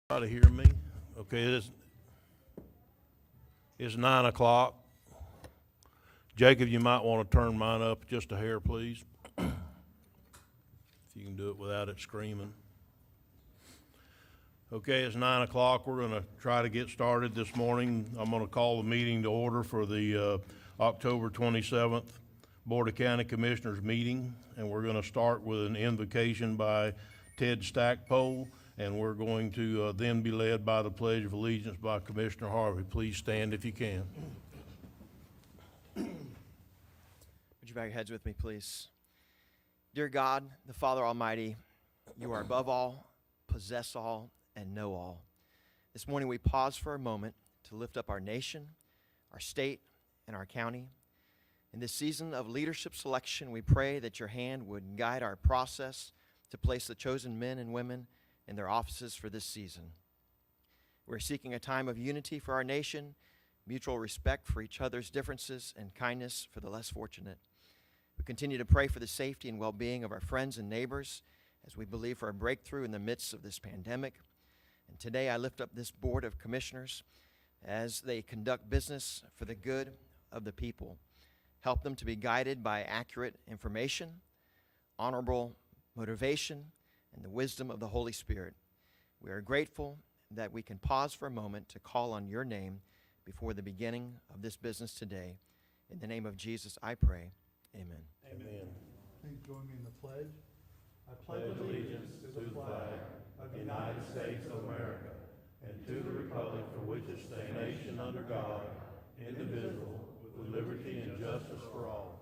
Try to hear me. Okay, it's 9 o'clock. Jacob, you might want to turn mine up just a hair, please. If you can do it without it screaming. Okay, it's 9 o'clock. We're going to try to get started this morning. I'm going to call the meeting to order for the October 27th Board of County Commissioners meeting, and we're going to start with an invocation by Ted Stackpole, and we're going to then be led by the Pledge of Allegiance by Commissioner Harvey. Please stand if you can. Would you bow your heads with me, please? Dear God, the Father Almighty, you are above all, possess all, and know all. This morning we pause for a moment to lift up our nation, our state, and our county. In this season of leadership selection, we pray that your hand would guide our process to place the chosen men and women in their offices for this season. We're seeking a time of unity for our nation, mutual respect for each other's differences, and kindness for the less fortunate. We continue to pray for the safety and well-being of our friends and neighbors as we believe for a breakthrough in the midst of this pandemic. And today I lift up this Board of Commissioners as they conduct business for the good of the people. Help them to be guided by accurate information, honorable motivation, and the wisdom of the Holy Spirit. We are grateful that we can pause for a moment to call on your name before the beginning of this business today. In the name of Jesus, I pray. Amen. Amen. Please join me in the pledge. I Pledge allegiance to the flag of the United States of America and to the republic for which it stands, a nation under God, indivisible, with liberty and justice for all.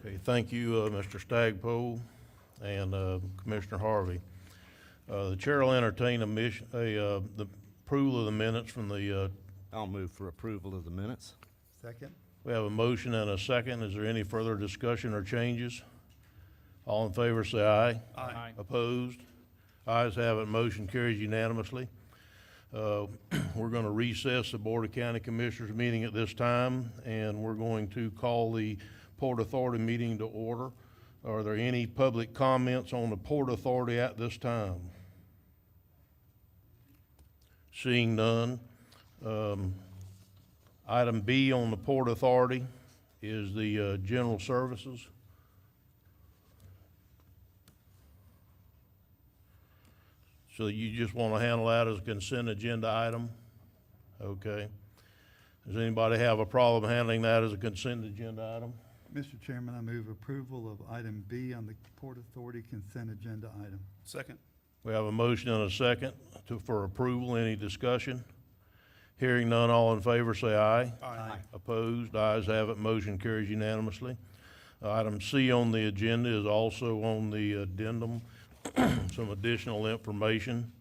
Okay, thank you, Mr. Stackpole and Commissioner Harvey. The chair will entertain the approval of the minutes from the. I'll move for approval of the minutes. Second. We have a motion and a second. Is there any further discussion or changes? All in favor say aye. Aye. Opposed? Ayes have it. Motion carries unanimously. We're going to recess the Board of County Commissioners meeting at this time, and we're going to call the Port Authority meeting to order. Are there any public comments on the Port Authority at this time? Seeing none. Item B on the Port Authority is the general services. So you just want to handle that as a consent agenda item? Okay. Does anybody have a problem handling that as a consent agenda item? Mr. Chairman, I move approval of item B on the Port Authority consent agenda item. Second. We have a motion and a second for approval. Any discussion? Hearing none, all in favor say aye. Aye. Opposed? Ayes have it. Motion carries unanimously. Item C on the agenda is also on the addendum, some additional information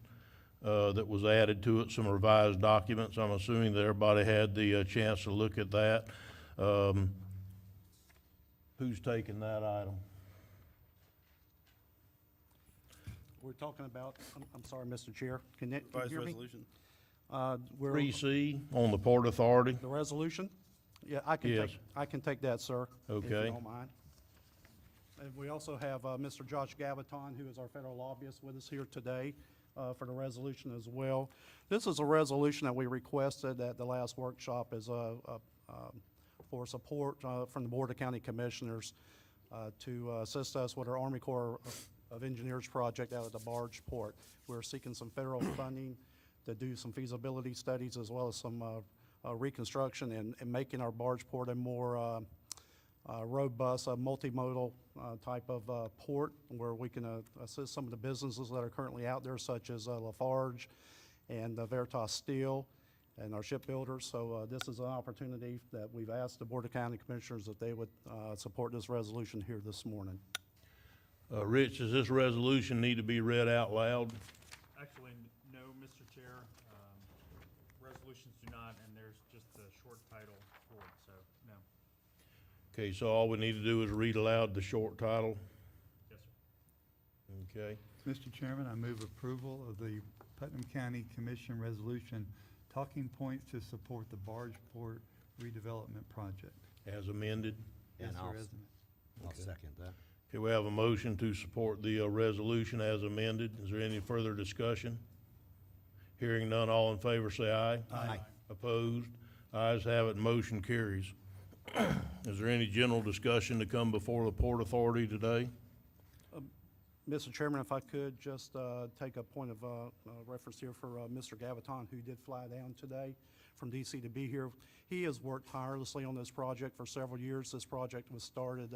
that was added to it, some revised documents. I'm assuming that everybody had the chance to look at that. Who's taking that item? We're talking about, I'm sorry, Mr. Chair, can you Revised hear me? resolution. We're 3C on the Port Authority. the resolution? Yeah, I can Yes. take that, sir. If Okay. you don't mind. And we also have Mr. Josh Gaviton, who is our federal lobbyist, with us here today for the resolution as well. This is a resolution that we requested at the last workshop as for support from the Board of County Commissioners to assist us with our Army Corps of Engineers project out at the barge port. We're seeking some federal funding to do some feasibility studies as well as some reconstruction and making our barge port a more robust, multimodal type of port where we can assist some of the businesses that are currently out there, such as Lafarge and Veritas Steel and our shipbuilders. So this is an opportunity that we've asked the Board of County Commissioners that they would support this resolution here this morning. Rich, does this resolution need to be read out loud? Actually, no, Mr. Chair. Resolutions do not, and there's just a short title for it, so no. Okay, so all we need to do is read aloud the short title. Yes, sir. Okay. Mr. Chairman, I move approval of the Putnam County Commission resolution, talking points to support the barge port redevelopment project. As amended. Yes, And sir, I'll as amended. I'll second that. Okay, we have a motion to support the resolution as amended. Is there any further discussion? Hearing none, all in favor say aye. Aye. Opposed? Ayes have it, motion carries. Is there any general discussion to come before the Port Authority today? Mr. Chairman, if I could just take a point of reference here for Mr. Gavaton, who did fly down today from DC to be here. He has worked tirelessly on this project for several years. This project was started,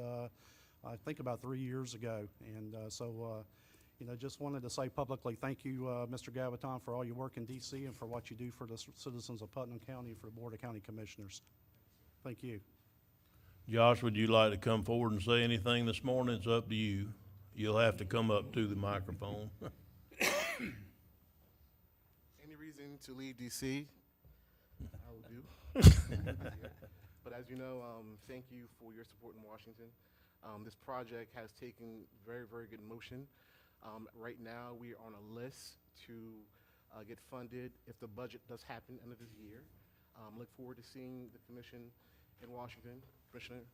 I think, about 3 years ago. And just wanted to say publicly, thank you, Mr. Gavaton, for all your work in DC and for what you do for the citizens of Putnam County and for the Board of County Commissioners. Thank you. Josh, would you like to come forward and say anything this morning? It's up to you. You'll have to come up to the microphone. Any reason to leave DC? I will do. But as you know, thank you for your support in Washington. This project has taken very, very good motion. Right now, we are on a list to get funded if the budget does happen end of this year. Look forward to seeing the commission in Washington. Commissioner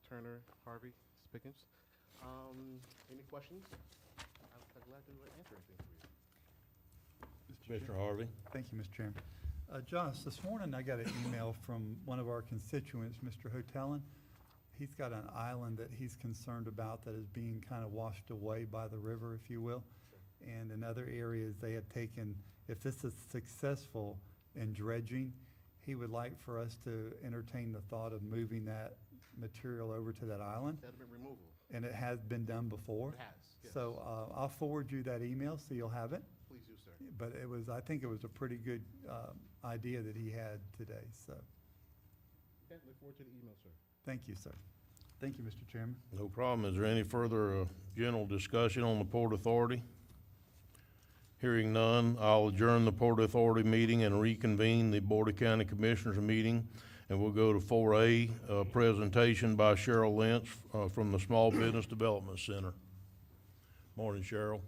Turner, Harvey, Spickens. Any questions? I'm glad to answer anything for you. Mr. Harvey? Thank you, Mr. Chairman. Josh, this morning I got an email from one of our constituents, Mr. Hotelin. He's got an island that he's concerned about that is being kind of washed away by the river, if you will. And in other areas, they have taken, if this is successful in dredging, he would like for us to entertain the thought of moving that material over to that island. Sediment removal. And it has been done before. It has, yes. So I'll forward you that email so you'll have it. Please do, sir. But I think it was a pretty good idea that he had today, so, Okay, look forward to the email, sir. thank you, sir. Thank you, Mr. Chairman. No problem. Is there any further general discussion on the Port Authority? Hearing none, I'll adjourn the Port Authority meeting and reconvene the Board of County Commissioners meeting. And we'll go to 4A, presentation by Cheryl Lynch from the Small Business Development Center. Morning, Cheryl.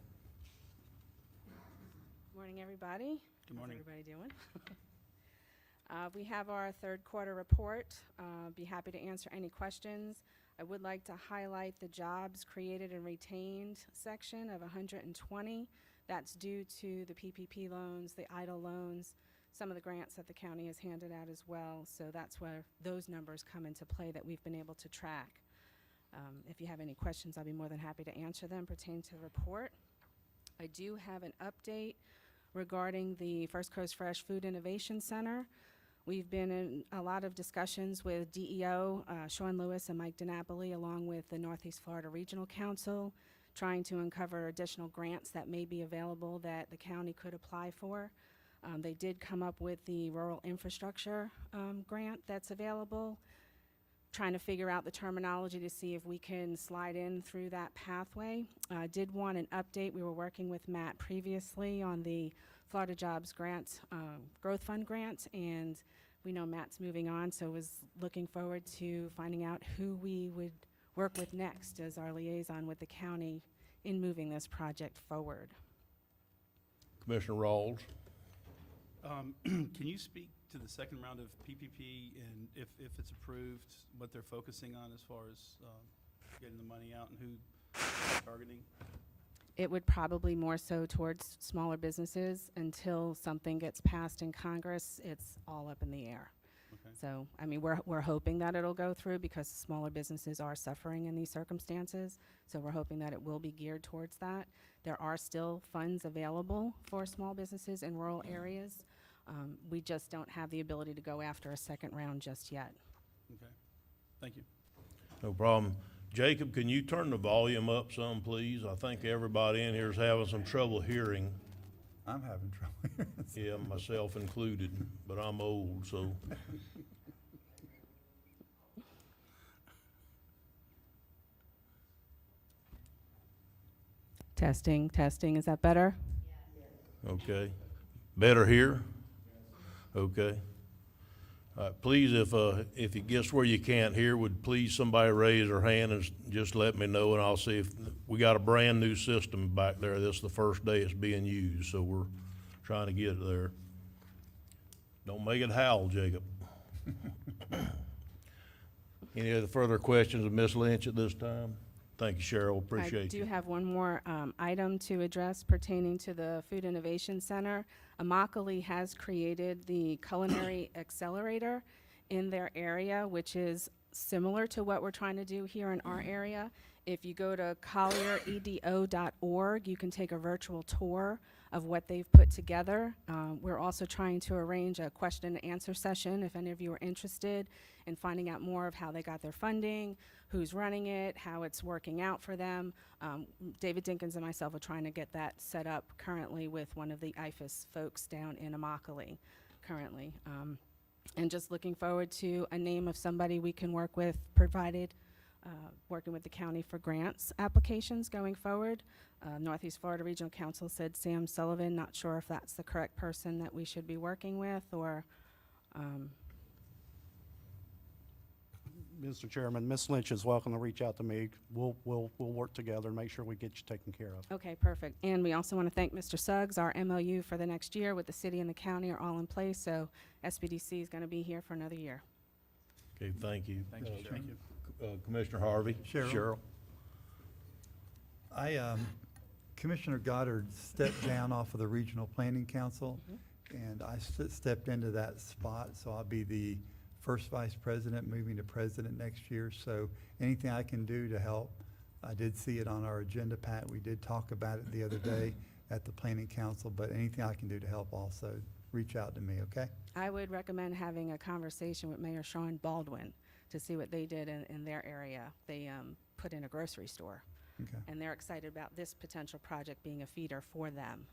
Morning, everybody. Good morning. How's everybody doing? We have our third quarter report. Be happy to answer any questions. I would like to highlight the jobs created and retained section of 120. That's due to the PPP loans, the EIDL loans, some of the grants that the county has handed out as well. So that's where those numbers come into play that we've been able to track. If you have any questions, I'll be more than happy to answer them pertaining to the report. I do have an update regarding the First Coast Fresh Food Innovation Center. We've been in a lot of discussions with DEO, Sean Lewis and Mike DiNapoli, along with the Northeast Florida Regional Council, trying to uncover additional grants that may be available that the county could apply for. They did come up with the rural infrastructure grant that's available, trying to figure out the terminology to see if we can slide in through that pathway. Did want an update. We were working with Matt previously on the Florida Jobs Grant, Growth Fund grant, and we know Matt's moving on, so was looking forward to finding out who we would work with next as our liaison with the county in moving this project forward. Commissioner Rawls. Can you speak to the second round of PPP and if it's approved, what they're focusing on as far as getting the money out and who they're targeting? It would probably more so towards smaller businesses. Until something gets passed in Congress, it's all up in the air. Okay. So, I mean, we're hoping that it'll go through because smaller businesses are suffering in these circumstances. So we're hoping that it will be geared towards that. There are still funds available for small businesses in rural areas. We just don't have the ability to go after a second round just yet. Okay. Thank you. No problem. Jacob, can you turn the volume up some, please? I think everybody in here is having some trouble hearing. I'm having trouble hearing. Yeah, myself included, but I'm old, so. Testing, testing, is that better? Okay. Better here? Okay. Please, if it gets where you can't hear, would please somebody raise their hand and just let me know, and I'll see if, we got a brand new system back there. This is the first day it's being used, so we're trying to get it there. Don't make it howl, Jacob. Any other further questions of Ms. Lynch at this time? Thank you, Cheryl, appreciate I do you. have one more item to address pertaining to the Food Innovation Center. Immokalee has created the Culinary Accelerator in their area, which is similar to what we're trying to do here in our area. If you go to collieredo.org, you can take a virtual tour of what they've put together. We're also trying to arrange a question and answer session if any of you are interested in finding out more of how they got their funding, who's running it, how it's working out for them. David Dinkins and myself are trying to get that set up currently with one of the IFAS folks down in Immokalee currently. And just looking forward to a name of somebody we can work with, provided working with the county for grants applications going forward. Northeast Florida Regional Council said Sam Sullivan. Not sure if that's the correct person that we should be working with, or Mr. Chairman, Ms. Lynch is welcome to reach out to me. We'll work together and make sure we get you taken care of. okay, perfect. And we also want to thank Mr. Suggs. Our MOU for the next year with the city and the county are all in place, so SBDC is going to be here for another year. Okay, thank you. Thank you, Cheryl. Commissioner Harvey? Cheryl. Commissioner Goddard stepped down off of the Regional Planning Council, and I stepped into that spot, so I'll be the first vice president, moving to president next year. So anything I can do to help, I did see it on our agenda, Pat. We did talk about it the other day at the Planning Council, but anything I can do to help also, reach out to me, okay? I would recommend having a conversation with Mayor Sean Baldwin to see what they did in their area. They put in a grocery store, Okay. and they're excited about this potential project being a feeder for them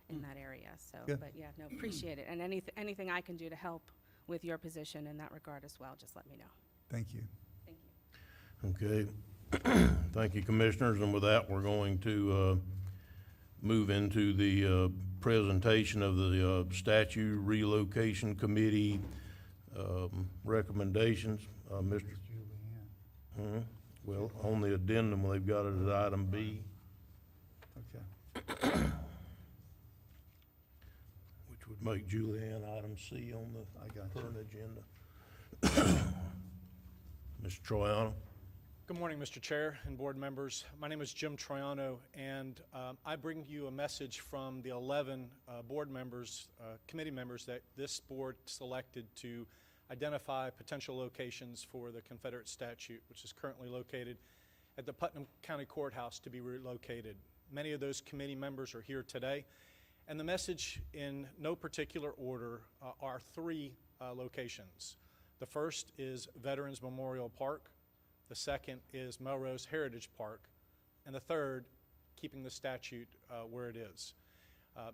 in that area. So, Good. but yeah, no, appreciate it. And anything I can do to help with your position in that regard as well, just let me know. Thank you. Thank you. Okay. Thank you, Commissioners. And with that, we're going to move into the presentation of the Statue Relocation Committee recommendations. Mr. Julianne. Well, on the addendum, they've got it at item B, Okay. which would make Julianne item C on the I got you. current agenda. Mr. Troiano? Good morning, Mr. Chair and board members. My name is Jim Troiano, and I bring you a message from the 11 board members, committee members that this board selected to identify potential locations for the Confederate statue, which is currently located at the Putnam County Courthouse to be relocated. Many of those committee members are here today, and the message in no particular order are three locations. The first is Veterans Memorial Park. The second is Melrose Heritage Park, and the third, keeping the statute where it is.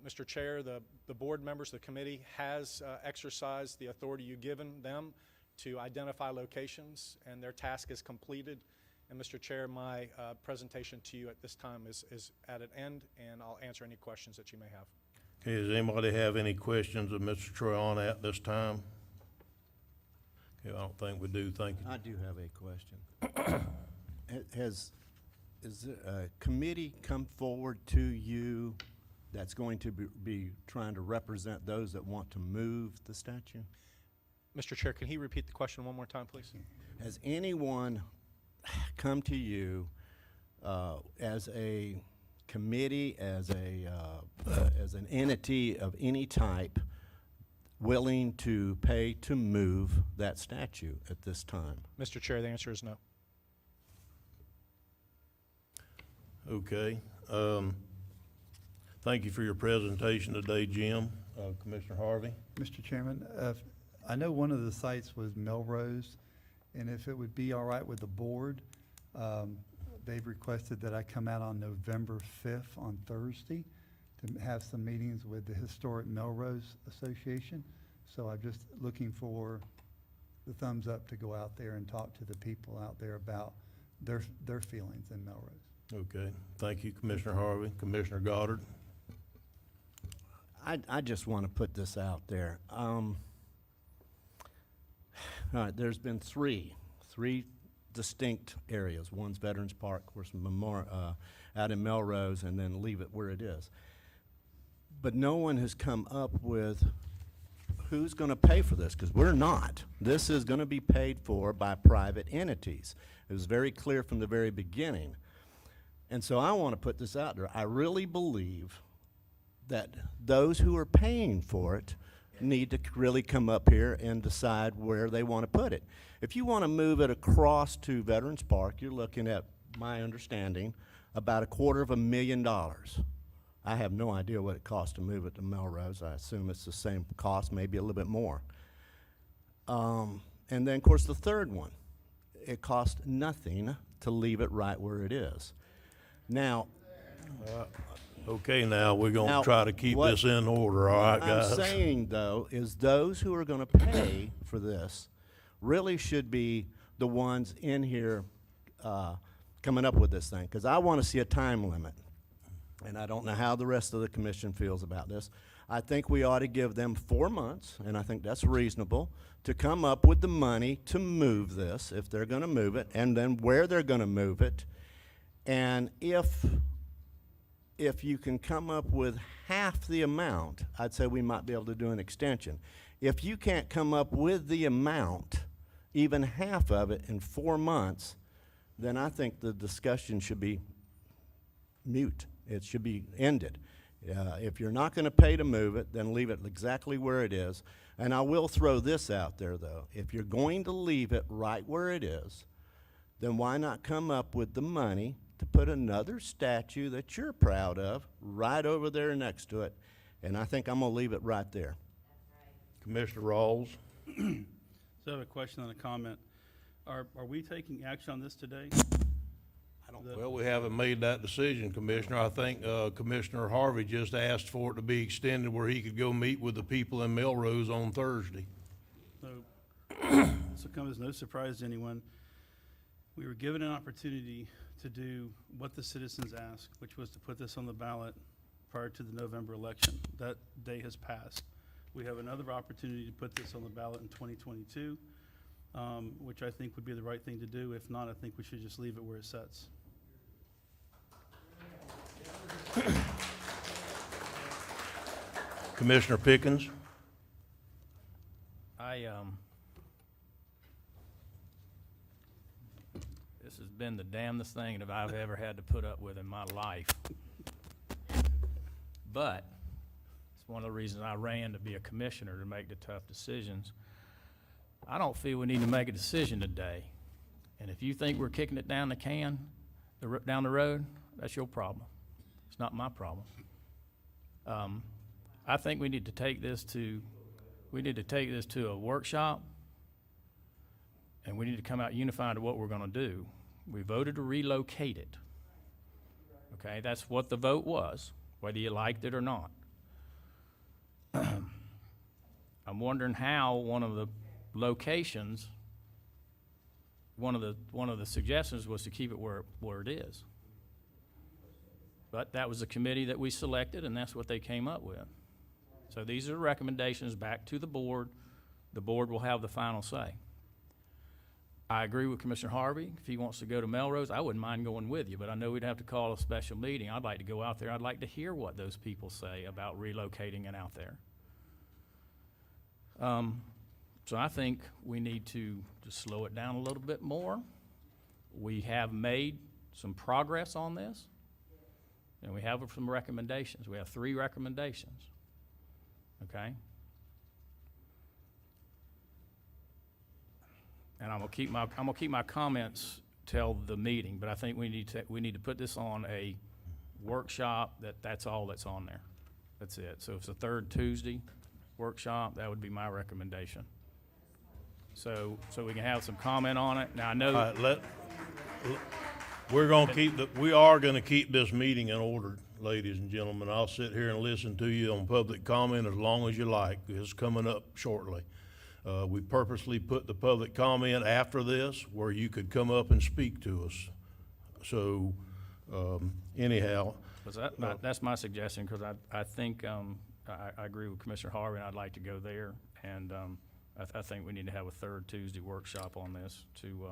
Mr. Chair, the board members, the committee has exercised the authority you've given them to identify locations, and their task is completed. And Mr. Chair, my presentation to you at this time is at an end, and I'll answer any questions that you may have. Okay, does anybody have any questions of Mr. Troiano at this time? Okay, I don't think we do. Thank you. I do have a question. Is there a committee come forward to you that's going to be trying to represent those that want to move the statue? Mr. Chair, can he repeat the question one more time, please? Has anyone come to you as a committee, as an entity of any type, willing to pay to move that statue at this time? Mr. Chair, the answer is no. Okay. Thank you for your presentation today, Jim. Commissioner Harvey? Mr. Chairman, I know one of the sites was Melrose, and if it would be all right with the board, they've requested that I come out on November 5th on Thursday to have some meetings with the Historic Melrose Association. So I'm just looking for the thumbs up to go out there and talk to the people out there about their feelings in Melrose. Okay. Thank you, Commissioner Harvey. Commissioner Goddard? I just want to put this out there. All right, there's been three distinct areas. One's Veterans Park, of course, out in Melrose, and then leave it where it is. But no one has come up with who's going to pay for this, because we're not. This is going to be paid for by private entities. It was very clear from the very beginning. And so I want to put this out there. I really believe that those who are paying for it need to really come up here and decide where they want to put it. If you want to move it across to Veterans Park, you're looking at, my understanding, about $250,000. I have no idea what it costs to move it to Melrose. I assume it's the same cost, maybe a little bit more. And then, of course, the third one, it costs nothing to leave it right where it is. Now, Okay, now, we're Now, gonna try to keep what- this in order, all right, what guys? I'm saying, though, is those who are going to pay for this really should be the ones in here coming up with this thing, because I want to see a time limit. And I don't know how the rest of the commission feels about this. I think we ought to give them 4 months, and I think that's reasonable, to come up with the money to move this, if they're going to move it, and then where they're going to move it. And if you can come up with half the amount, I'd say we might be able to do an extension. If you can't come up with the amount, even half of it in 4 months, then I think the discussion should be mute. It should be ended. If you're not going to pay to move it, then leave it exactly where it is. And I will throw this out there, though. If you're going to leave it right where it is, then why not come up with the money to put another statue that you're proud of right over there next to it? And I think I'm going to leave it right there. Commissioner Rawls? So I have a question and a comment. Are we taking action on this today? Well, we haven't made that decision, Commissioner. I think Commissioner Harvey just asked for it to be extended where he could go meet with the people in Melrose on Thursday. So, this will come as no surprise to anyone. We were given an opportunity to do what the citizens asked, which was to put this on the ballot prior to the November election. That day has passed. We have another opportunity to put this on the ballot in 2022, which I think would be the right thing to do. If not, I think we should just leave it where it sits. Commissioner Pickens? This has been the damnedest thing that I've ever had to put up with in my life. But it's one of the reasons I ran to be a commissioner, to make the tough decisions. I don't feel we need to make a decision today. And if you think we're kicking it down the can, down the road, that's your problem. It's not my problem. I think we need to take this to a workshop, and we need to come out unified to what we're going to do. We voted to relocate it. Okay, that's what the vote was, whether you liked it or not. I'm wondering how one of the locations, one of the suggestions was to keep it where it is. But that was the committee that we selected, and that's what they came up with. So these are recommendations back to the board. The board will have the final say. I agree with Commissioner Harvey. If he wants to go to Melrose, I wouldn't mind going with you, but I know we'd have to call a special meeting. I'd like to go out there. I'd like to hear what those people say about relocating it out there. So I think we need to just slow it down a little bit more. We have made some progress on this, and we have some recommendations. We have 3 recommendations, okay? And I'm gonna keep my comments till the meeting, but I think we need to put this on a workshop. That's all that's on there. That's it. So if it's the 3rd Tuesday workshop, that would be my recommendation. So we can have some comment on it. Now I know. All right, we are gonna keep this meeting in order, ladies and gentlemen. I'll sit here and listen to you on public comment as long as you like. It's coming up shortly. We purposely put the public comment after this where you could come up and speak to us. So, anyhow. That's my suggestion, because I think, I agree with Commissioner Harvey, and I'd like to go there. And I think we need to have a 3rd Tuesday workshop on this to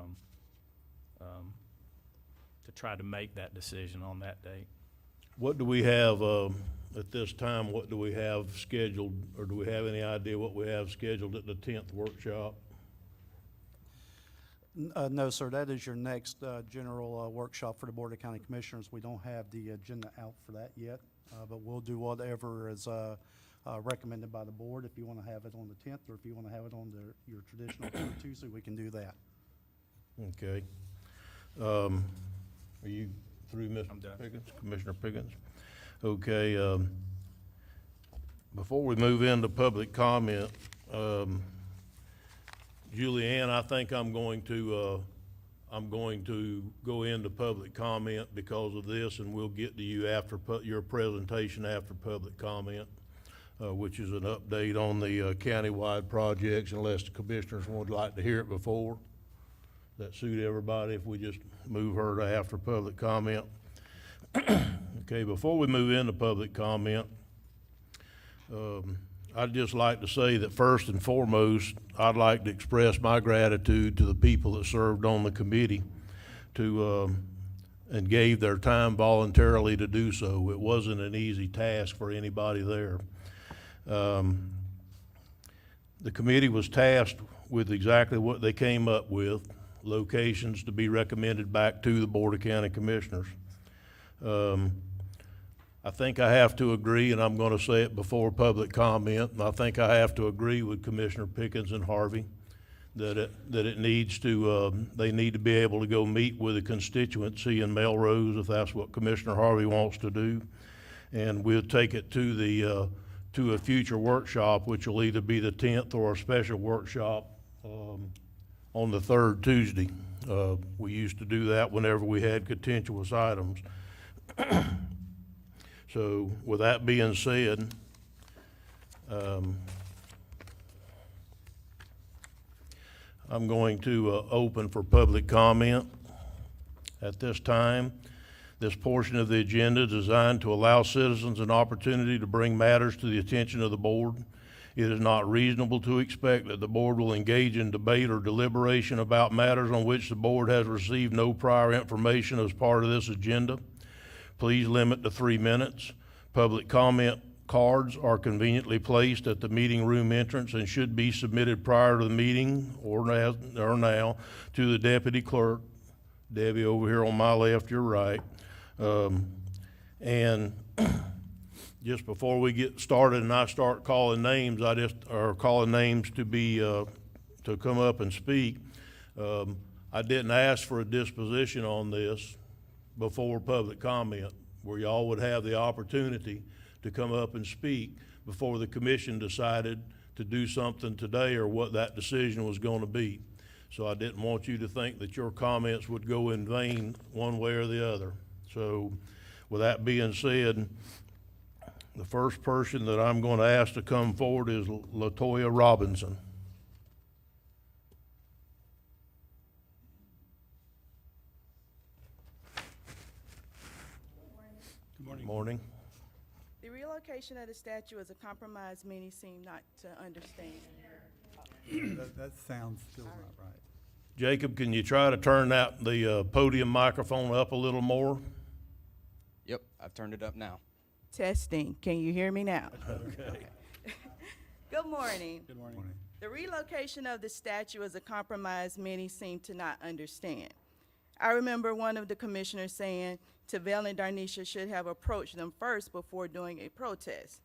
try to make that decision on that date. What do we have, at this time, what do we have scheduled, or do we have any idea what we have scheduled at the 10th workshop? No, sir, that is your next general workshop for the Board of County Commissioners. We don't have the agenda out for that yet, but we'll do whatever is recommended by the board. If you want to have it on the 10th, or if you want to have it on your traditional Tuesday, we can do that. Okay. Are you through, Mr. I'm done. Pickens, Commissioner Pickens? Okay, before we move into public comment, Julianne, I think I'm going to go into public comment because of this, and we'll get to you after your presentation after public comment, which is an update on the countywide projects, unless the commissioners would like to hear it before. That suit everybody if we just move her to after public comment? Okay, before we move into public comment, I'd just like to say that first and foremost, I'd like to express my gratitude to the people that served on the committee and gave their time voluntarily to do so. It wasn't an easy task for anybody there. The committee was tasked with exactly what they came up with, locations to be recommended back to the Board of County Commissioners. I think I have to agree, and I'm going to say it before public comment, and I think I have to agree with Commissioner Pickens and Harvey that it needs to, they need to be able to go meet with a constituency in Melrose if that's what Commissioner Harvey wants to do. And we'll take it to the, to a future workshop, which will either be the 10th or a special workshop on the 3rd Tuesday. We used to do that whenever we had contentious items. So with that being said, I'm going to open for public comment at this time. This portion of the agenda is designed to allow citizens an opportunity to bring matters to the attention of the board. It is not reasonable to expect that the board will engage in debate or deliberation about matters on which the board has received no prior information as part of this agenda. Please limit to 3 minutes. Public comment cards are conveniently placed at the meeting room entrance and should be submitted prior to the meeting or now to the deputy clerk. Debbie over here on my left, your right. And just before we get started and I start calling names, calling names to be, to come up and speak. I didn't ask for a disposition on this before public comment, where y'all would have the opportunity to come up and speak before the commission decided to do something today or what that decision was going to be. So I didn't want you to think that your comments would go in vain one way or the other. So with that being said, the first person that I'm going to ask to come forward is LaToya Robinson. Good morning. Morning. The relocation of the statue is a compromise many seem not to understand. That sounds still not right. Jacob, can you try to turn the podium microphone up a little more? Yep, I've turned it up now. Testing. Can you hear me now? Okay. Good morning. Good morning. Morning. The relocation of the statue is a compromise many seem to not understand. I remember one of the commissioners saying Tavell and Darnisha should have approached them first before doing a protest.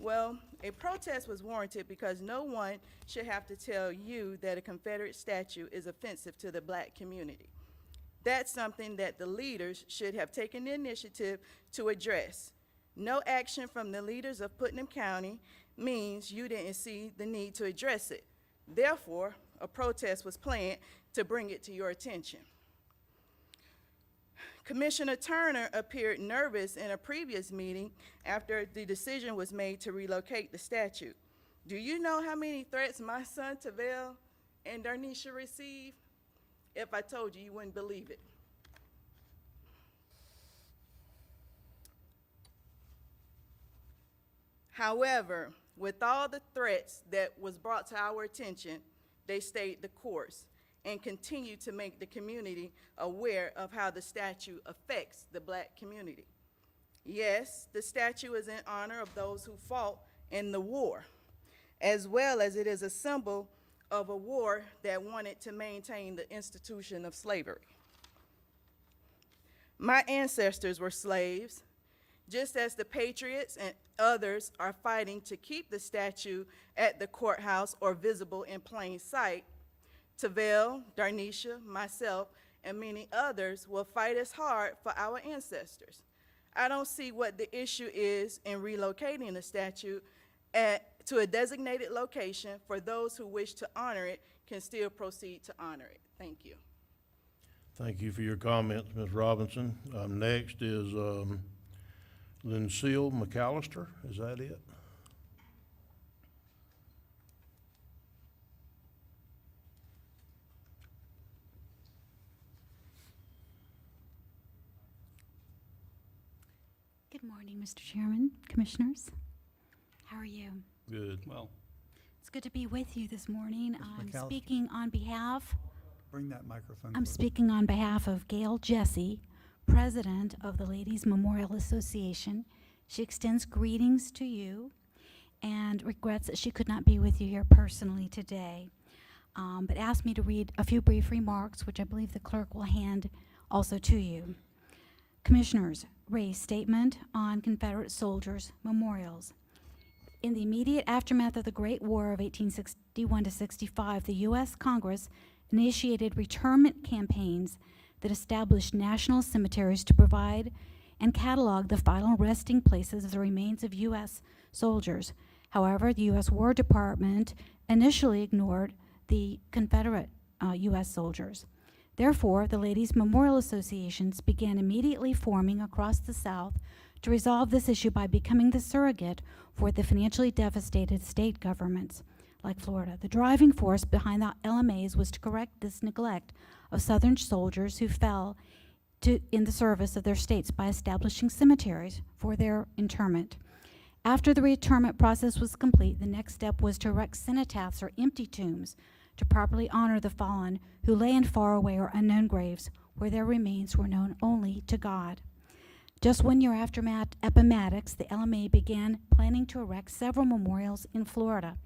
Well, a protest was warranted because no one should have to tell you that a Confederate statue is offensive to the black community. That's something that the leaders should have taken the initiative to address. No action from the leaders of Putnam County means you didn't see the need to address it. Therefore, a protest was planned to bring it to your attention. Commissioner Turner appeared nervous in a previous meeting after the decision was made to relocate the statue. Do you know how many threats my son Tavell and Darnisha received? If I told you, you wouldn't believe it. However, with all the threats that was brought to our attention, they stayed the course and continue to make the community aware of how the statue affects the black community. Yes, the statue is in honor of those who fought in the war, as well as it is a symbol of a war that wanted to maintain the institution of slavery. My ancestors were slaves, just as the patriots and others are fighting to keep the statue at the courthouse or visible in plain sight. Tavell, Darnisha, myself, and many others will fight as hard for our ancestors. I don't see what the issue is in relocating the statue to a designated location. For those who wish to honor it can still proceed to honor it. Thank you. Thank you for your comments, Ms. Robinson. Next is Lincille McAllister. Is that it? Good morning, Mr. Chairman, Commissioners. How are you? Good. Well, It's good to be with you this morning. Ms. I'm McAllister. speaking on behalf Bring that microphone. I'm closer. speaking on behalf of Gail Jesse, President of the Ladies Memorial Association. She extends greetings to you and regrets that she could not be with you here personally today, but asked me to read a few brief remarks, which I believe the clerk will hand also to you. Commissioners, raise statement on Confederate soldiers' memorials. In the immediate aftermath of the Great War of 1861 to 65, the U.S. Congress initiated returnment campaigns that established national cemeteries to provide and catalog the final resting places of the remains of U.S. soldiers. However, the U.S. War Department initially ignored the Confederate U.S. soldiers. Therefore, the Ladies Memorial Associations began immediately forming across the South to resolve this issue by becoming the surrogate for the financially devastated state governments like Florida. The driving force behind the LMAs was to correct this neglect of Southern soldiers who fell in the service of their states by establishing cemeteries for their interment. After the retirement process was complete, the next step was to erect cenotaphs or empty tombs to properly honor the fallen who lay in faraway or unknown graves where their remains were known only to God. Just 1 year after Appomattox, the LMA began planning to erect several memorials in Florida.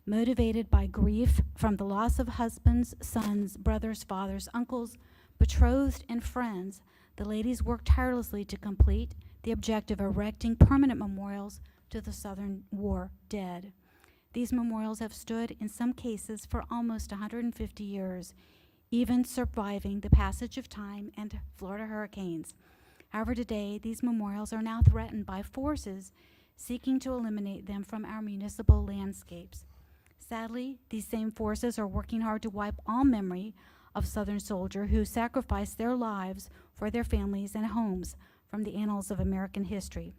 Motivated by grief from the loss of husbands, sons, brothers, fathers, uncles, betrothed, and friends, the ladies worked tirelessly to complete the objective of erecting permanent memorials to the Southern War dead. These memorials have stood, in some cases, for almost 150 years, even surviving the passage of time and Florida hurricanes. However, today, these memorials are now threatened by forces seeking to eliminate them from our municipal landscapes. Sadly, these same forces are working hard to wipe all memory of Southern soldiers who sacrificed their lives for their families and homes from the annals of American history.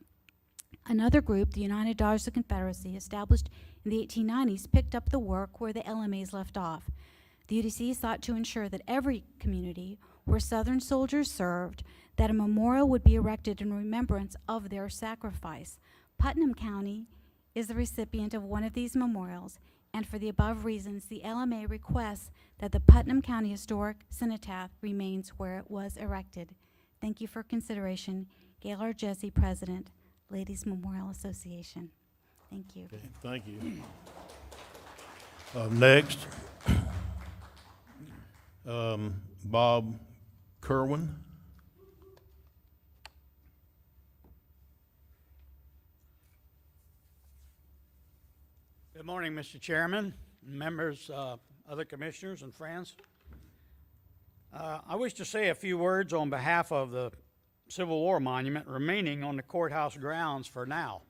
Another group, the United Daughters of Confederacy, established in the 1890s, picked up the work where the LMAs left off. The UDC sought to ensure that every community where Southern soldiers served, that a memorial would be erected in remembrance of their sacrifice. Putnam County is the recipient of one of these memorials, and for the above reasons, the LMA requests that the Putnam County Historic Cenotaph remains where it was erected. Thank you for consideration. Gail R. Jesse, President, Ladies Memorial Association. Thank you. Okay, thank you. Next, Bob Kerwin. Good morning, Mr. Chairman, members, other commissioners, and friends. I wish to say a few words on behalf of the Civil War monument remaining on the courthouse grounds for now.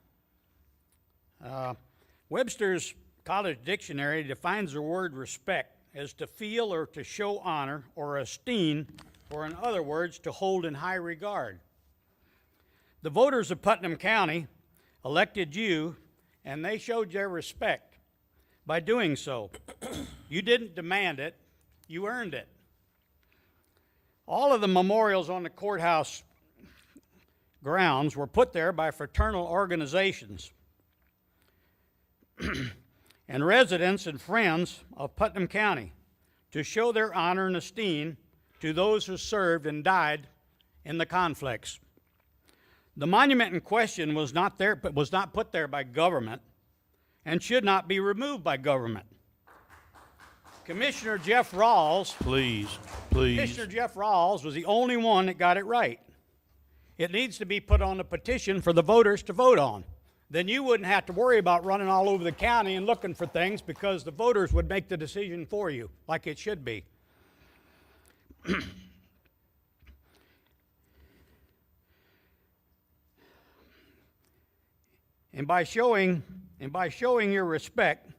Webster's College Dictionary defines the word respect as to feel or to show honor or esteem, or in other words, to hold in high regard. The voters of Putnam County elected you, and they showed their respect by doing so. You didn't demand it, you earned it. All of the memorials on the courthouse grounds were put there by fraternal organizations and residents and friends of Putnam County to show their honor and esteem to those who served and died in the conflicts. The monument in question was not put there by government and should not be removed by government. Commissioner Jeff Rawls, Please. Commissioner Jeff Rawls was the only one that got it right. It needs to be put on the petition for the voters to vote on. Then you wouldn't have to worry about running all over the county and looking for things because the voters would make the decision for you, like it should be. And by showing your respect,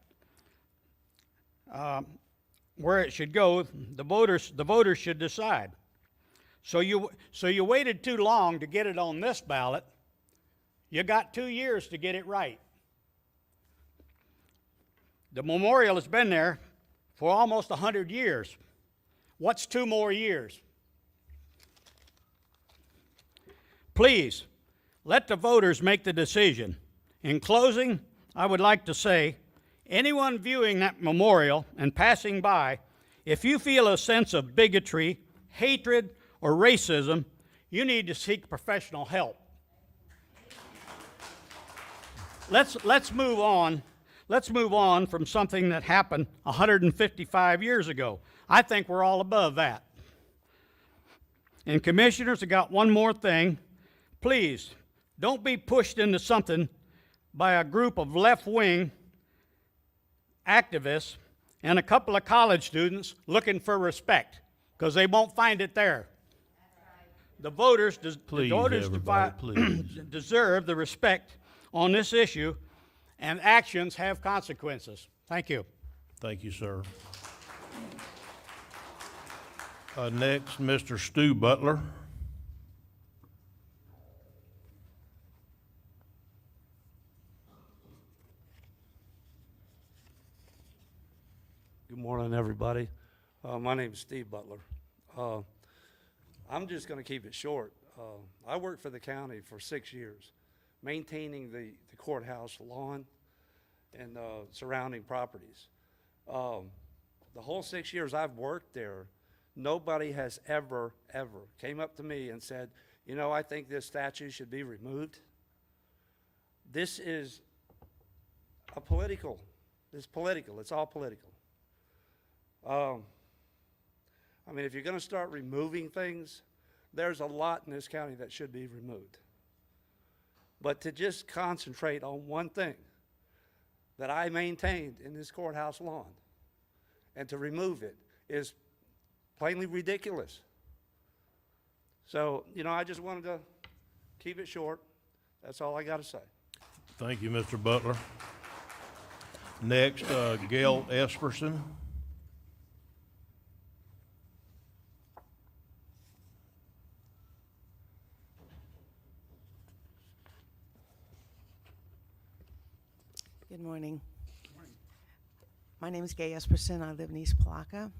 where it should go, the voters should decide. So you waited too long to get it on this ballot. You got 2 years to get it right. The memorial has been there for almost 100 years. What's 2 more years? Please, let the voters make the decision. In closing, I would like to say, anyone viewing that memorial and passing by, if you feel a sense of bigotry, hatred, or racism, you need to seek professional help. Let's move on. Let's move on from something that happened 155 years ago. I think we're all above that. And commissioners, I got one more thing. Please, don't be pushed into something by a group of left-wing activists and a couple of college students looking for respect, because they won't find it there. The voters, Please, deserve the respect on this issue, and actions have consequences. Thank you. Thank you, sir. Next, Mr. Stu Butler. Good morning, everybody. My name is Steve Butler. I'm just going to keep it short. I worked for the county for 6 years, maintaining the courthouse lawn and surrounding properties. The whole 6 years I've worked there, nobody has ever came up to me and said, you know, I think this statue should be removed. This is it's political, it's all political. I mean, if you're going to start removing things, there's a lot in this county that should be removed. But to just concentrate on one thing that I maintained in this courthouse lawn and to remove it is plainly ridiculous. So, you know, I just wanted to keep it short. That's all I got to say. Thank you, Mr. Butler. Next, Gail Esperson. Good morning. My name is Gay Esperson. I live in East Palatka.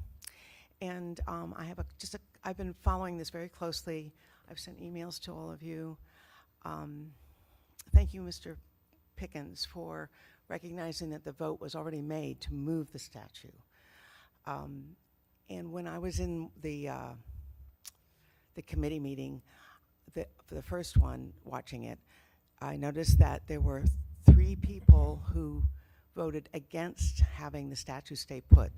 And I've been following this very closely. I've sent emails to all of you. Thank you, Mr. Pickens, for recognizing that the vote was already made to move the statue. And when I was in the committee meeting, for the first one, watching it, I noticed that there were 3 people who voted against having the statue stay put.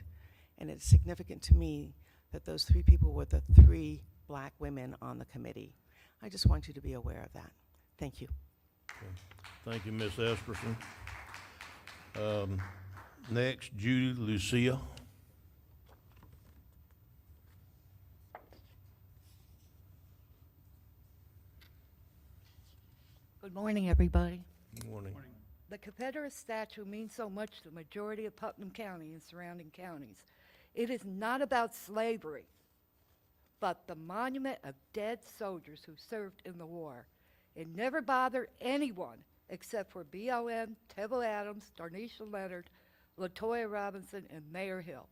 And it's significant to me that those 3 people were the 3 black women on the committee. I just want you to be aware of that. Thank you. Okay. Thank you, Ms. Esperson. Next, Judy Lucia. Good morning, everybody. Good morning. The Confederate statue means so much to the majority of Putnam County and surrounding counties. It is not about slavery, but the monument of dead soldiers who served in the war. It never bothered anyone except for BLM, Tevil Adams, Darnisha Leonard, LaToya Robinson, and Mayor Hill.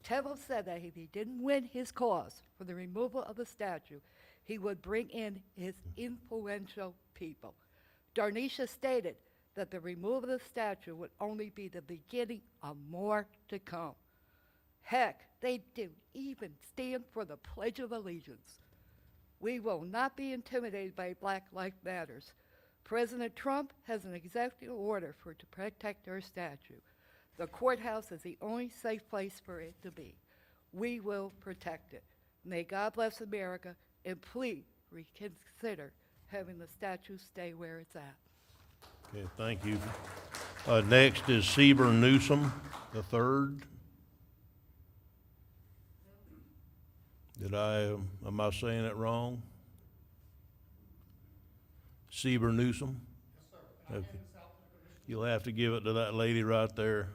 Tevil said that if he didn't win his cause for the removal of the statue, he would bring in his influential people. Darnisha stated that the removal of the statue would only be the beginning of more to come. Heck, they didn't even stand for the Pledge of Allegiance. We will not be intimidated by Black Lives Matters. President Trump has an executive order to protect our statue. The courthouse is the only safe place for it to be. We will protect it. May God bless America, and please reconsider having the statue stay where it's at. Okay, thank you. Next is Seaver Newsom the third. Am I saying it wrong? Seaver Newsom? Yes, sir. Okay. You'll have to give it to that lady right there.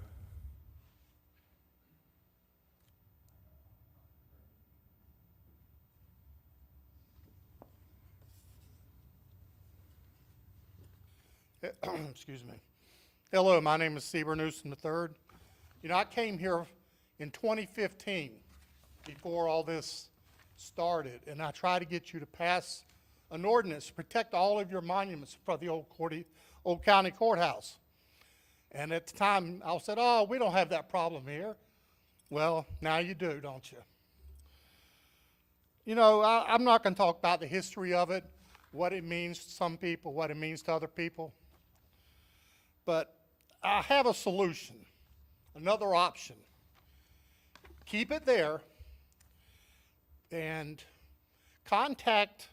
Excuse me. Hello, my name is Seaver Newsom III. You know, I came here in 2015 before all this started, and I tried to get you to pass an ordinance to protect all of your monuments for the old county courthouse. And at the time, I said, oh, we don't have that problem here. Well, now you do, don't you? You know, I'm not going to talk about the history of it, what it means to some people, what it means to other people. But I have a solution, another option. Keep it there and contact,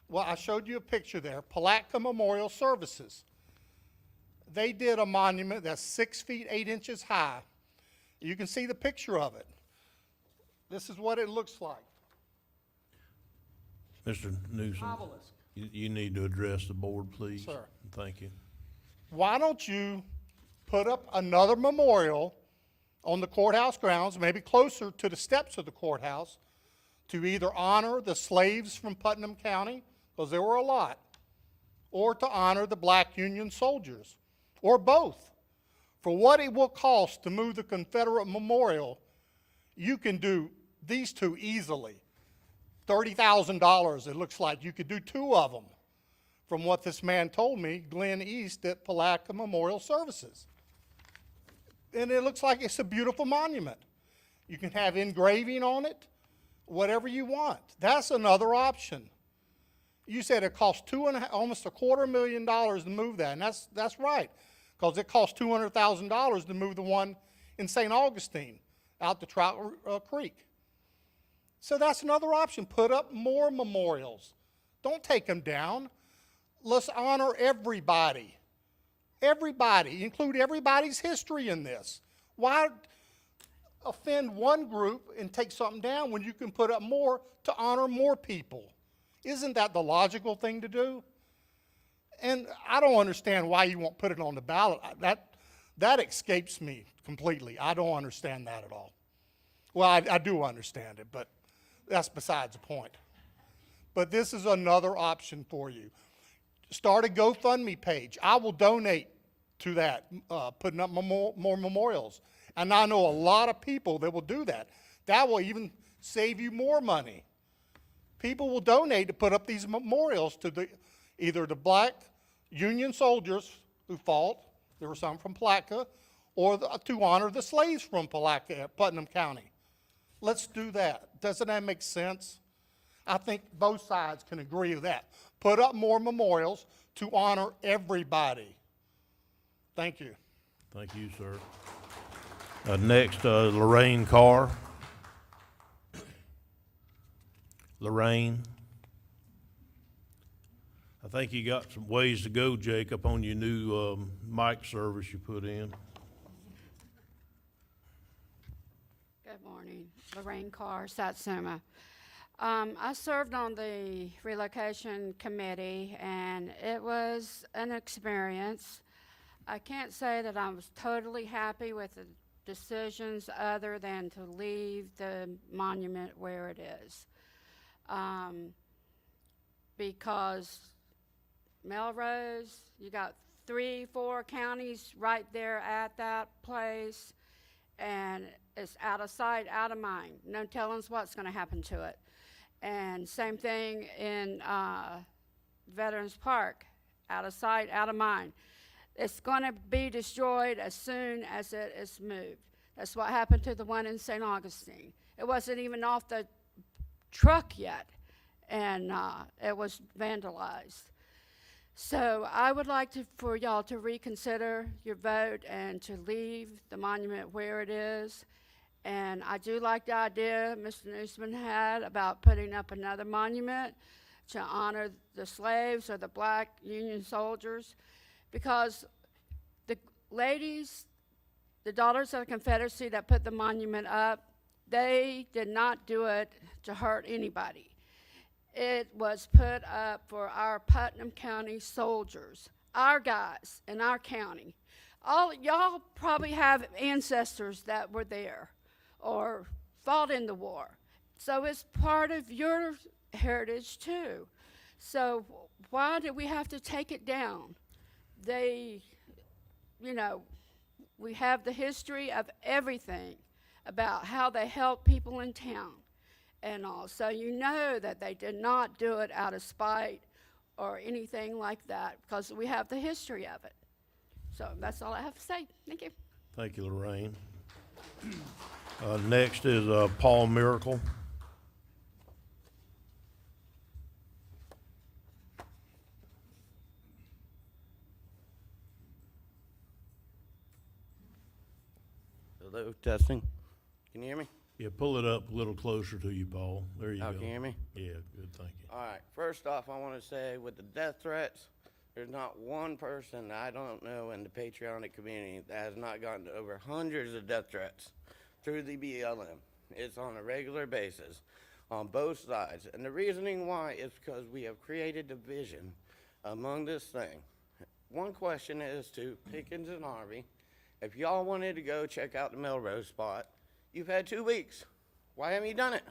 well, I showed you a picture there, Palatka Memorial Services. They did a monument that's 6 feet 8 inches high. You can see the picture of it. This is what it looks like. Mr. Newsom, Obelisk. you need to address the board, please. Sir. Thank you. Why don't you put up another memorial on the courthouse grounds, maybe closer to the steps of the courthouse, to either honor the slaves from Putnam County, because there were a lot, or to honor the black Union soldiers, or both. For what it will cost to move the Confederate memorial, you can do these two easily. $30,000, it looks like. You could do 2 of them, from what this man told me, Glenn East at Palatka Memorial Services. And it looks like it's a beautiful monument. You can have engraving on it, whatever you want. That's another option. You said it cost almost $250,000 to move that, and that's right, because it cost $200,000 to move the one in St. Augustine out to Trout Creek. So that's another option. Put up more memorials. Don't take them down. Let's honor everybody. Everybody. Include everybody's history in this. Why offend one group and take something down when you can put up more to honor more people? Isn't that the logical thing to do? And I don't understand why you won't put it on the ballot. That escapes me completely. I don't understand that at all. Well, I do understand it, but that's besides the point. But this is another option for you. Start a GoFundMe page. I will donate to that, putting up more memorials. And I know a lot of people that will do that. That will even save you more money. People will donate to put up these memorials to either the black Union soldiers who fought, there were some from Palatka, or to honor the slaves from Palatka, Putnam County. Let's do that. Doesn't that make sense? I think both sides can agree with that. Put up more memorials to honor everybody. Thank you. Thank you, sir. Next, Lorraine Carr. Lorraine. I think you got some ways to go, Jacob, on your new mic service you put in. Good morning. Lorraine Carr, Satsuma. I served on the relocation committee, and it was an experience. I can't say that I was totally happy with the decisions other than to leave the monument where it is. Because Melrose, you got 3-4 counties right there at that place, and it's out of sight, out of mind. No telling what's going to happen to it. And same thing in Veterans Park, out of sight, out of mind. It's going to be destroyed as soon as it is moved. That's what happened to the one in St. Augustine. It wasn't even off the truck yet, and it was vandalized. So I would like for y'all to reconsider your vote and to leave the monument where it is. And I do like the idea Mr. Newsman had about putting up another monument to honor the slaves or the black Union soldiers, because the ladies, the daughters of the Confederacy that put the monument up, they did not do it to hurt anybody. It was put up for our Putnam County soldiers, our guys in our county. All y'all probably have ancestors that were there or fought in the war. So it's part of your heritage too. So why do we have to take it down? They, you know, we have the history of everything about how they helped people in town and all. So you know that they did not do it out of spite or anything like that, because we have the history of it. So that's all I have to say. Thank you. Thank you, Lorraine. Next is Paul Miracle. Hello, testing. Can you hear me? Yeah, pull it up a little closer to you, Paul. There you go. Can you hear me? Yeah, good, thank you. All right. First off, I want to say with the death threats, there's not one person that I don't know in the patriotic community that has not gotten over hundreds of death threats through the BLM. It's on a regular basis on both sides. And the reasoning why is because we have created division among this thing. One question is to Pickens and Harvey. If y'all wanted to go check out the Melrose spot, you've had 2 weeks. Why haven't you done it?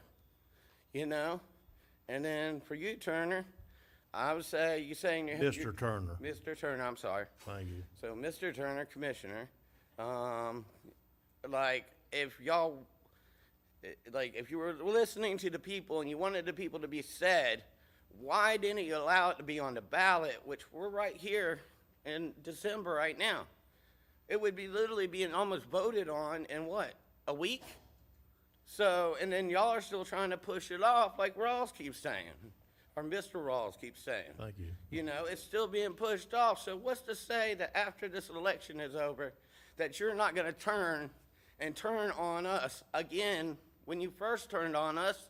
You know? And then for you, Turner, I would say, you saying you're... Mr. Turner. Mr. Turner, I'm sorry. Thank you. So, Mr. Turner, Commissioner, like, if y'all, like, if you were listening to the people and you wanted the people to be said, why didn't you allow it to be on the ballot, which we're right here in December right now? It would be literally being almost voted on in what, a week? So, and then y'all are still trying to push it off like Rawls keeps saying, or Mr. Rawls keeps saying. Thank you. You know, it's still being pushed off. So what's to say that after this election is over, that you're not gonna turn on us again when you first turned on us,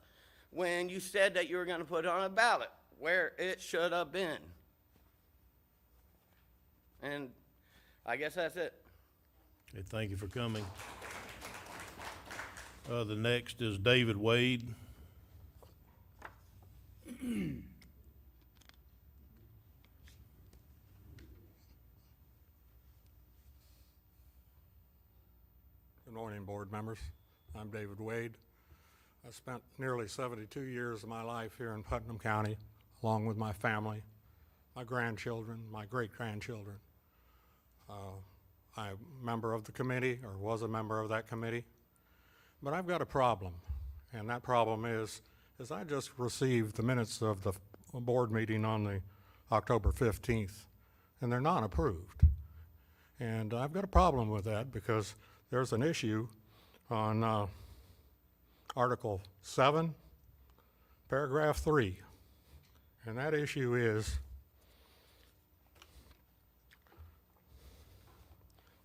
when you said that you were gonna put it on a ballot, where it should have been. And I guess that's it. Okay, thank you for coming. The next is David Wade. Good morning, board members. I'm David Wade. I spent nearly 72 years of my life here in Putnam County, along with my family, my grandchildren, my great-grandchildren. I'm a member of the committee, or was a member of that committee. But I've got a problem, and that problem is I just received the minutes of the board meeting on the October 15th, and they're not approved. And I've got a problem with that because there's an issue on Article 7, Paragraph 3, and that issue is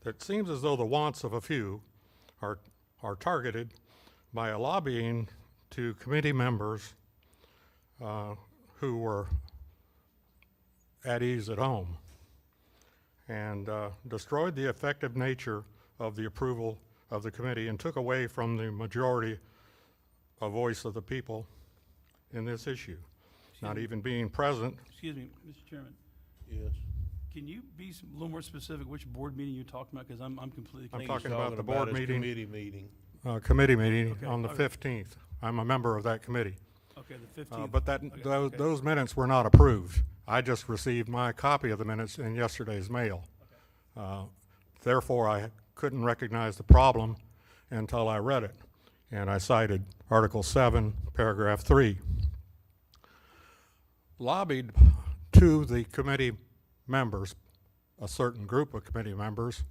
that it seems as though the wants of a few are targeted by a lobbying to committee members who were at ease at home, and destroyed the effective nature of the approval of the committee and took away from the majority a voice of the people in this issue, not even being present. Excuse me, Mr. Chairman. Yes. Can you be a little more specific which board meeting you're talking about? Because I'm completely I confused. think talking he's about the board his meeting. Committee meeting. Committee meeting Okay, on the okay. 15th. I'm a member of that committee. Okay, the 15th. But Okay. those minutes were not approved. I just received my copy of the minutes in yesterday's mail. Therefore, I couldn't recognize the problem until I read it. And I cited Article 7, Paragraph 3. Lobbied to the committee members, a certain group of committee members,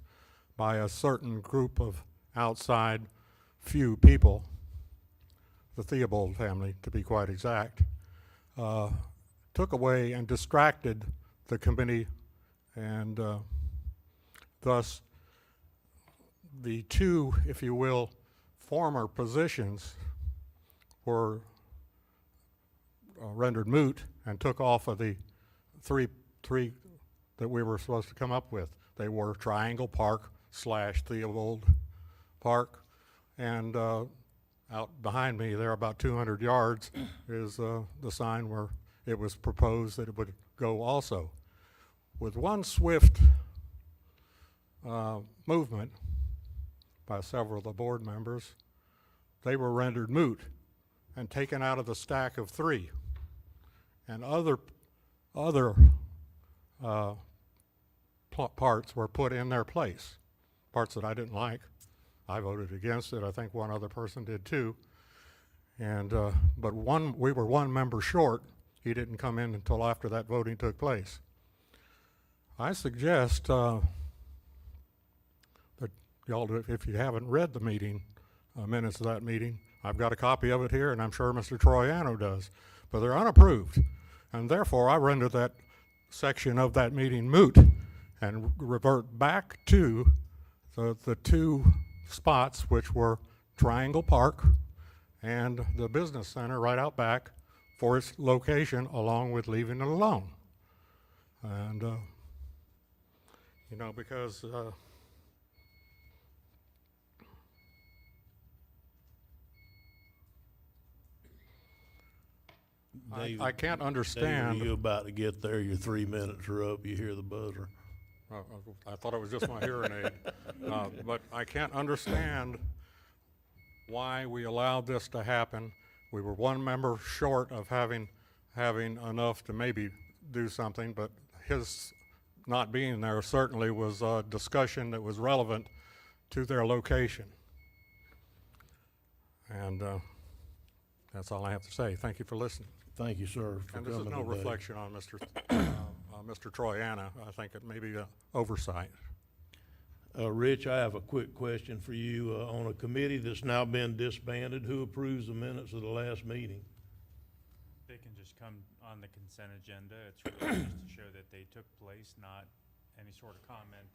by a certain group of outside few people, the Theobald family to be quite exact, took away and distracted the committee, and thus the two, if you will, former positions were rendered moot and took off of the three that we were supposed to come up with. They were Triangle Park / Theobald Park, and out behind me there, about 200 yards, is the sign where it was proposed that it would go also. With one swift movement by several of the board members, they were rendered moot and taken out of the stack of three. And other parts were put in their place, parts that I didn't like. I voted against it. I think one other person did too. And but we were one member short. He didn't come in until after that voting took place. I suggest that y'all, if you haven't read the meeting, minutes of that meeting, I've got a copy of it here, and I'm sure Mr. Troiano does, but they're unapproved, and therefore I render that section of that meeting moot and revert back to the two spots, which were Triangle Park and the business center right out back, for its location, along with leaving it alone. And you know, because I can't understand. David, you're about to get there. Your 3 minutes are up. You hear the buzzer. I thought it was just my hearing aid. But I can't understand why we allowed this to happen. We were one member short of having enough to maybe do something, but his not being there certainly was a discussion that was relevant to their location. And that's all I have to say. Thank you for listening. Thank you, sir, for And this is coming no today. reflection on Mr. Troiana. I think it may be an oversight. Rich, I have a quick question for you. On a committee that's now been disbanded, who approves the minutes of the last meeting? They can just come on the consent agenda. It's really just to show that they took place, not any sort of comment.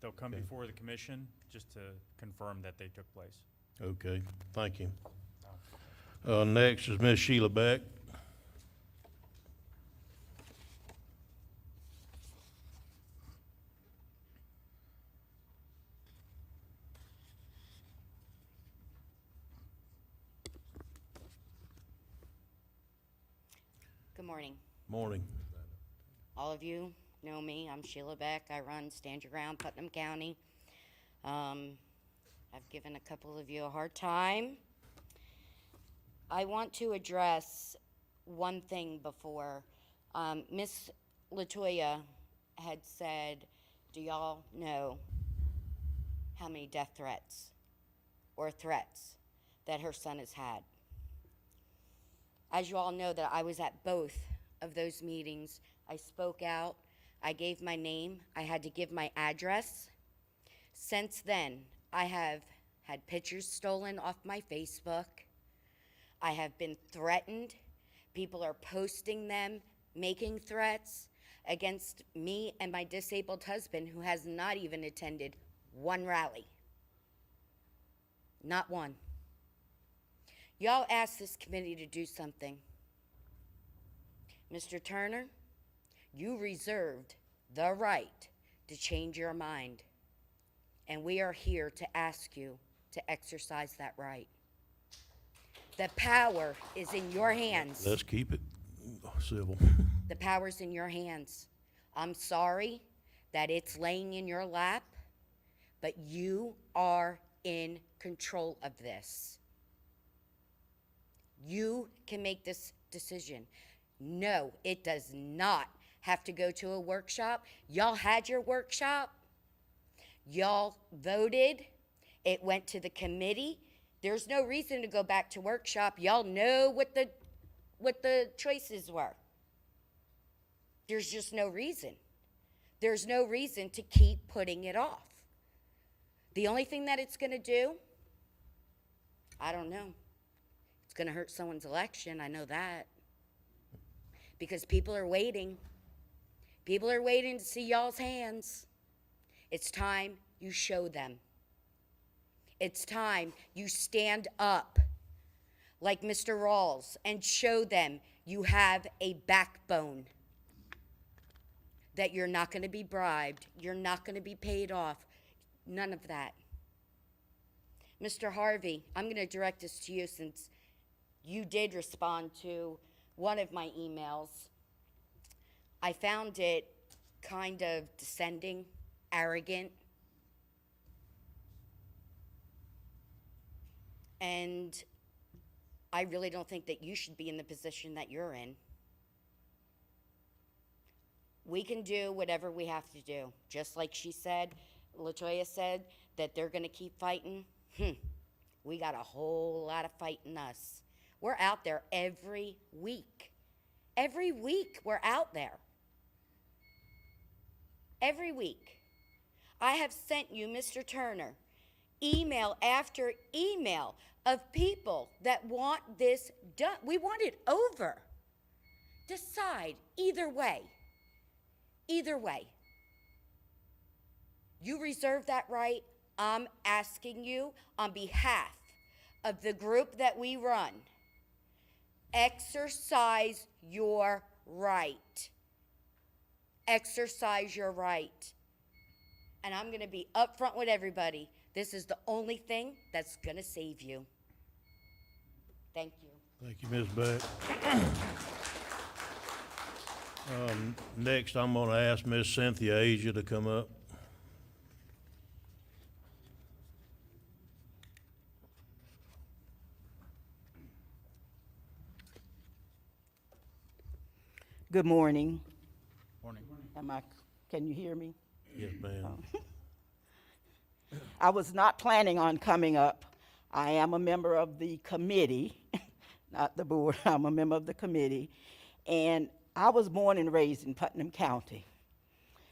They'll come Okay. before the commission just to confirm that they took place. Okay, thank you. Next is Ms. Sheila Beck. Good morning. Morning. All of you know me. I'm Sheila Beck. I run Stand Your Ground, Putnam County. I've given a couple of you a hard time. I want to address one thing before. Miss Latoya had said, do y'all know how many death threats or threats that her son has had? As you all know, that I was at both of those meetings. I spoke out. I gave my name. I had to give my address. Since then, I have had pictures stolen off my Facebook. I have been threatened. People are posting them, making threats against me and my disabled husband, who has not even attended one rally. Not one. Y'all asked this committee to do something. Mr. Turner, you reserved the right to change your mind, and we are here to ask you to exercise that right. The power is in your hands. Let's keep it civil. The power's in your hands. I'm sorry that it's laying in your lap, but you are in control of this. You can make this decision. No, it does not have to go to a workshop. Y'all had your workshop. Y'all voted. It went to the committee. There's no reason to go back to workshop. Y'all know what the choices were. There's just no reason. There's no reason to keep putting it off. The only thing that it's going to do, I don't know. It's going to hurt someone's election, I know that. Because people are waiting. People are waiting to see y'all's hands. It's time you show them. It's time you stand up like Mr. Rawls and show them you have a backbone, that you're not going to be bribed, you're not going to be paid off, none of that. Mr. Harvey, I'm going to direct this to you since you did respond to one of my emails. I found it kind of descending, arrogant, and I really don't think that you should be in the position that you're in. We can do whatever we have to do. Just like she said, LaToya said, that they're gonna keep fighting. We got a whole lot of fighting us. We're out there every week. Every week we're out there. Every week. I have sent you, Mr. Turner, email after email of people that want this done. We want it over. Decide either way. Either way. You reserve that right. I'm asking you on behalf of the group that we run, exercise your right. Exercise your right. And I'm going to be upfront with everybody. This is the only thing that's going to save you. Thank you. Thank you, Ms. Beck. Next, I'm going to ask Ms. Cynthia Asia to come up. Good morning. Morning. Can you hear me? Yes, ma'am. I was not planning on coming up. I am a member of the committee, not the board. I'm a member of the committee. And I was born and raised in Putnam County.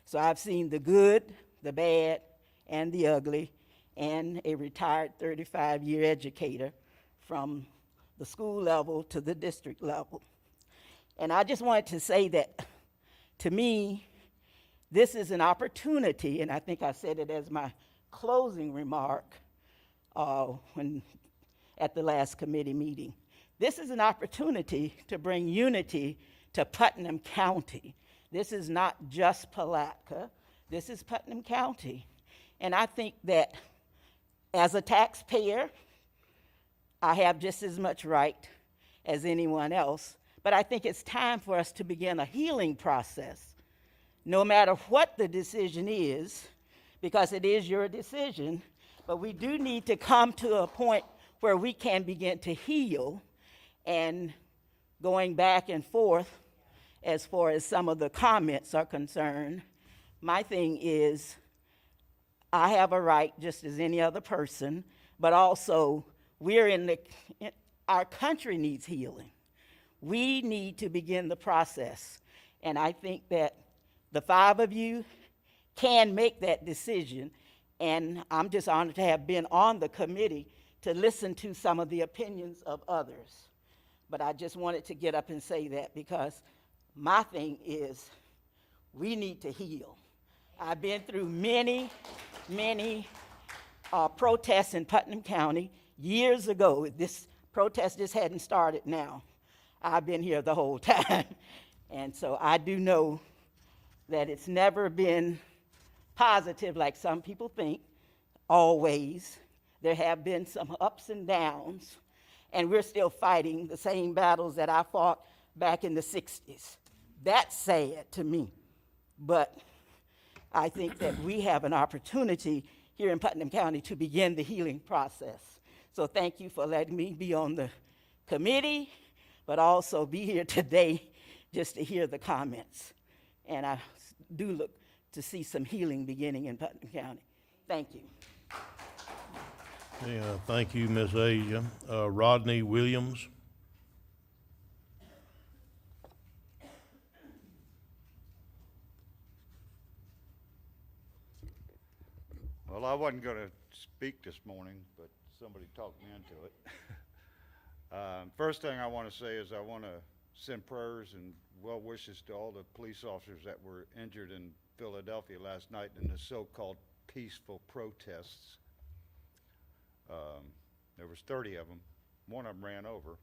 So I've seen the good, the bad, and the ugly, and a retired 35-year educator from the school level to the district level. And I just wanted to say that, to me, this is an opportunity, and I think I said it as my closing remark at the last committee meeting. This is an opportunity to bring unity to Putnam County. This is not just Palatka. This is Putnam County. And I think that as a taxpayer, I have just as much right as anyone else. But I think it's time for us to begin a healing process, no matter what the decision is, because it is your decision. But we do need to come to a point where we can begin to heal. And going back and forth, as far as some of the comments are concerned, my thing is I have a right just as any other person, but also our country needs healing. We need to begin the process. And I think that the 5 of you can make that decision. And I'm just honored to have been on the committee to listen to some of the opinions of others. But I just wanted to get up and say that because my thing is we need to heal. I've been through many protests in Putnam County years ago. This protest just hadn't started now. I've been here the whole time. And so I do know that it's never been positive like some people think, always. There have been some ups and downs, and we're still fighting the same battles that I fought back in the 60s. That's sad to me. But I think that we have an opportunity here in Putnam County to begin the healing process. So thank you for letting me be on the committee, but also be here today just to hear the comments. And I do look to see some healing beginning in Putnam County. Thank you. Yeah, thank you, Ms. Asia. Rodney Williams. Well, I wasn't going to speak this morning, but somebody talked me into it. First thing I want to say is I want to send prayers and well wishes to all the police officers that were injured in Philadelphia last night in the so-called peaceful protests. There was 30 of them. One of them ran over.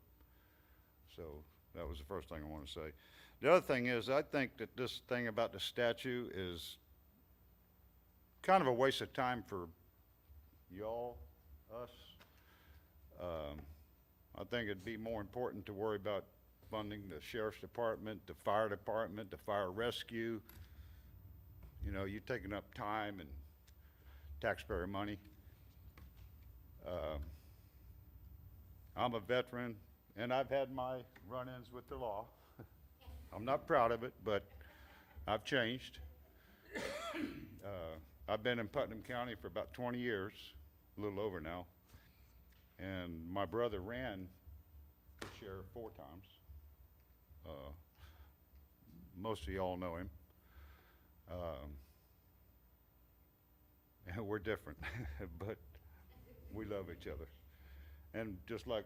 So that was the first thing I want to say. The other thing is, I think that this thing about the statue is kind of a waste of time for y'all, us. I think it'd be more important to worry about funding the sheriff's department, the fire rescue. You know, you're taking up time and taxpayer money. I'm a veteran, and I've had my run-ins with the law. I'm not proud of it, but I've changed. I've been in Putnam County for about 20 years, a little over now, and my brother ran for sheriff 4 times. Most of y'all know him. And we're different, but we love each other. And just like,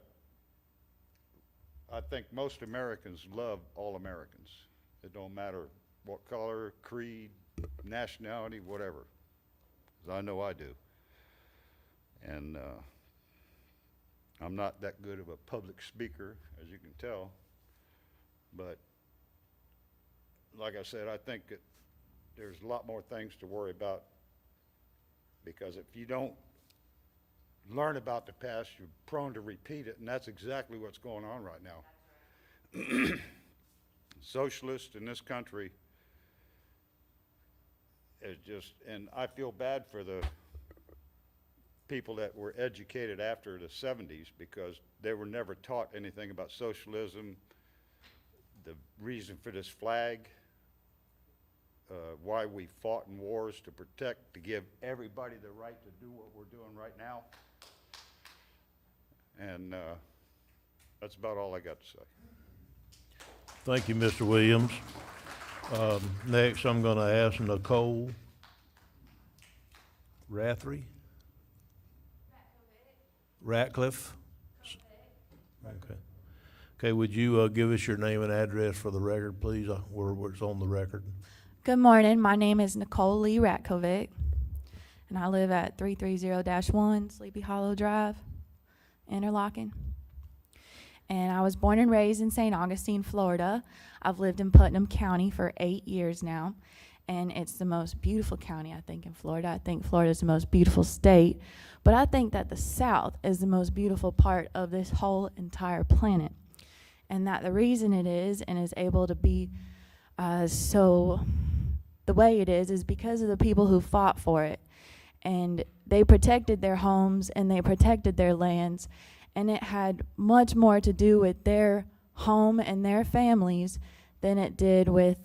I think most Americans love all Americans. It don't matter what color, creed, nationality, whatever. 'Cause I know I do. And I'm not that good of a public speaker, as you can tell. But like I said, I think that there's a lot more things to worry about, because if you don't learn about the past, you're prone to repeat it, and that's exactly what's going on right now. Socialists in this country is just, and I feel bad for the people that were educated after the 70s, because they were never taught anything about socialism, the reason for this flag, why we fought in wars to protect, to give everybody the right to do what we're doing right now. And that's about all I got to say. Thank you, Mr. Williams. Next, I'm going to ask Nicole Ratcliffe. Okay. Okay, would you give us your name and address for the record, please, where it's on the record? Good morning. My name is Nicole Lee Ratkovic, and I live at 330-1 Sleepy Hollow Drive, Interlochen. And I was born and raised in St. Augustine, Florida. I've lived in Putnam County for 8 years now, and it's the most beautiful county, I think, in Florida. I think Florida is the most beautiful state, but I think that the South is the most beautiful part of this whole entire planet, and that the reason it is and is able to be so the way it is because of the people who fought for it, and they protected their homes and they protected their lands, and it had much more to do with their home and their families than it did with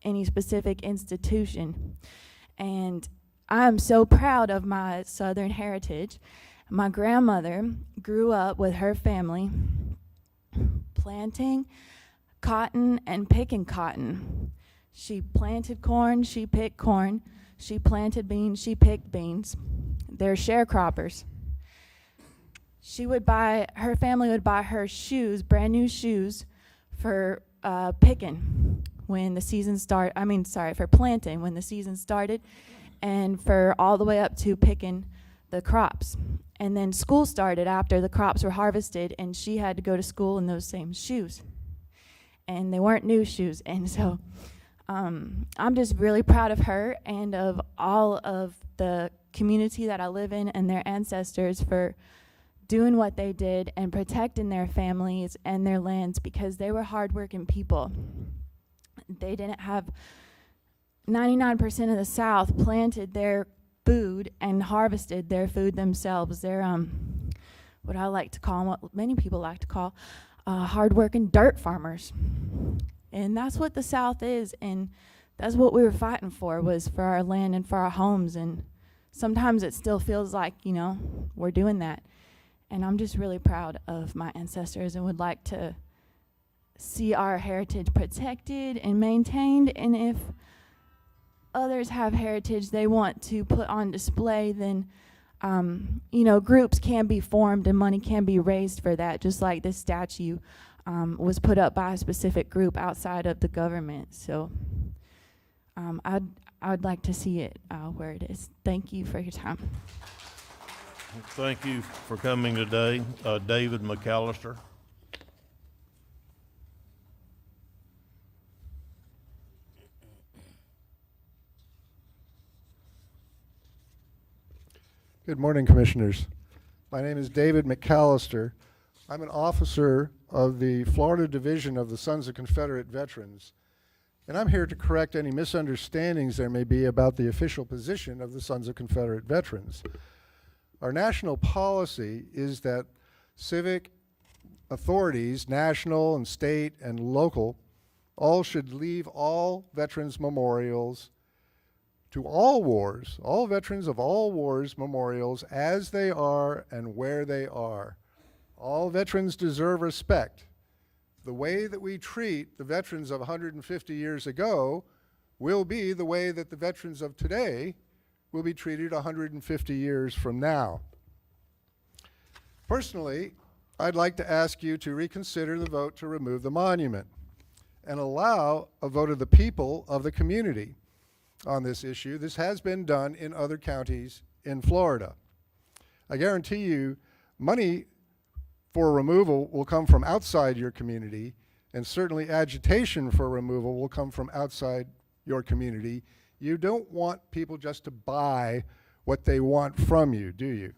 any specific institution. And I am so proud of my Southern heritage. My grandmother grew up with her family planting cotton and picking cotton. She planted corn, she picked corn, she planted beans, she picked beans. They're sharecroppers. Her family would buy her shoes, brand new shoes, for picking when the season for planting when the season started, and for all the way up to picking the crops. And then school started after the crops were harvested, and she had to go to school in those same shoes. And they weren't new shoes, and so I'm just really proud of her and of all of the community that I live in and their ancestors for doing what they did and protecting their families and their lands, because they were hardworking people. They didn't have 99% of the South planted their food and harvested their food themselves. They're what I like to call, what many people like to call, hardworking dirt farmers. And that's what the South is, and that's what we were fighting for, was for our land and for our homes. And sometimes it still feels like, we're doing that. And I'm just really proud of my ancestors and would like to see our heritage protected and maintained. And if others have heritage they want to put on display, then groups can be formed and money can be raised for that, just like this statue was put up by a specific group outside of the government. So I would like to see it where it is. Thank you for your time. Thank you for coming today. David McAllister. Good morning, Commissioners. My name is David McAllister. I'm an officer of the Florida Division of the Sons of Confederate Veterans, and I'm here to correct any misunderstandings there may be about the official position of the Sons of Confederate Veterans. Our national policy is that civic authorities, national and state and local, all should leave all veterans memorials to all wars, all veterans of all wars memorials as they are and where they are. All veterans deserve respect. The way that we treat the veterans of 150 years ago will be the way that the veterans of today will be treated 150 years from now. Personally, I'd like to ask you to reconsider the vote to remove the monument and allow a vote of the people of the community on this issue. This has been done in other counties in Florida. I guarantee you money for removal will come from outside your community, and certainly agitation for removal will come from outside your community. You don't want people just to buy what they want from you, do you?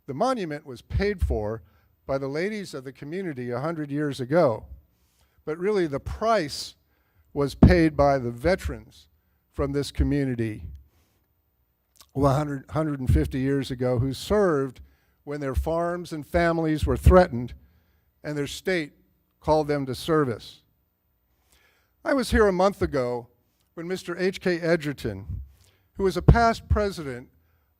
The monument was paid for by the ladies of the community 100 years ago, but really the price was paid by the veterans from this community 150 years ago who served when their farms and families were threatened and their state called them to service. I was here a month ago when Mr. H.K. Edgerton, who was a past president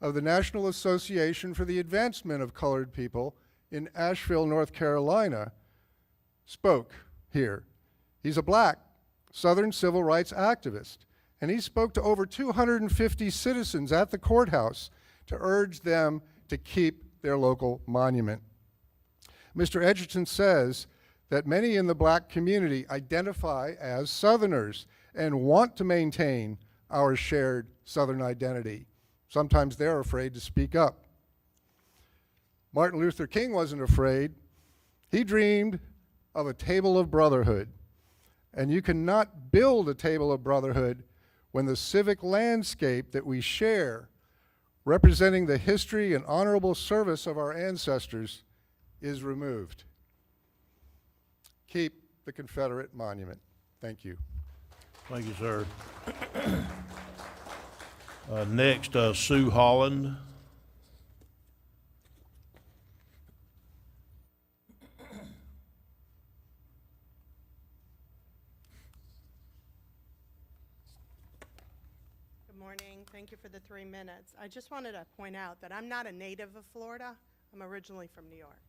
of the National Association for the Advancement of Colored People in Asheville, North Carolina, spoke here. He's a black Southern civil rights activist, and he spoke to over 250 citizens at the courthouse to urge them to keep their local monument. Mr. Edgerton says that many in the black community identify as Southerners and want to maintain our shared Southern identity. Sometimes they're afraid to speak up. Martin Luther King wasn't afraid. He dreamed of a table of brotherhood, and you cannot build a table of brotherhood when the civic landscape that we share, representing the history and honorable service of our ancestors, is removed. Keep the Confederate monument. Thank you. Thank you, sir. Next, Sue Holland. Thank you for the 3 minutes. I just wanted to point out that I'm not a native of Florida. I'm originally from New York.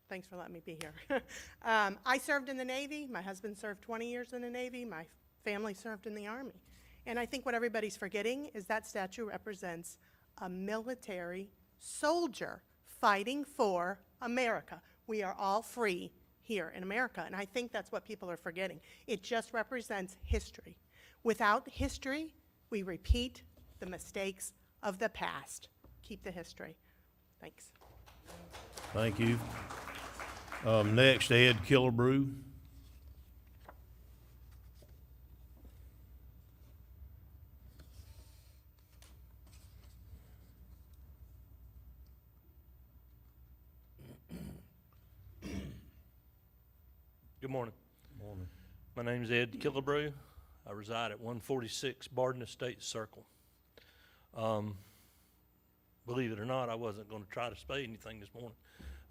Thanks for letting me be here. I served in the Navy. My husband served 20 years in the Navy. My family served in the Army. And I think what everybody's forgetting is that statue represents a military soldier fighting for America. We are all free here in America, and I think that's what people are forgetting. It just represents history. Without history, we repeat the mistakes of the past. Keep the history. Thanks. Thank you. Next, Ed Killebrew. Good morning. Morning. My name is Ed Killebrew. I reside at 146 Barden Estates Circle. Believe it or not, I wasn't going to try to say anything this morning.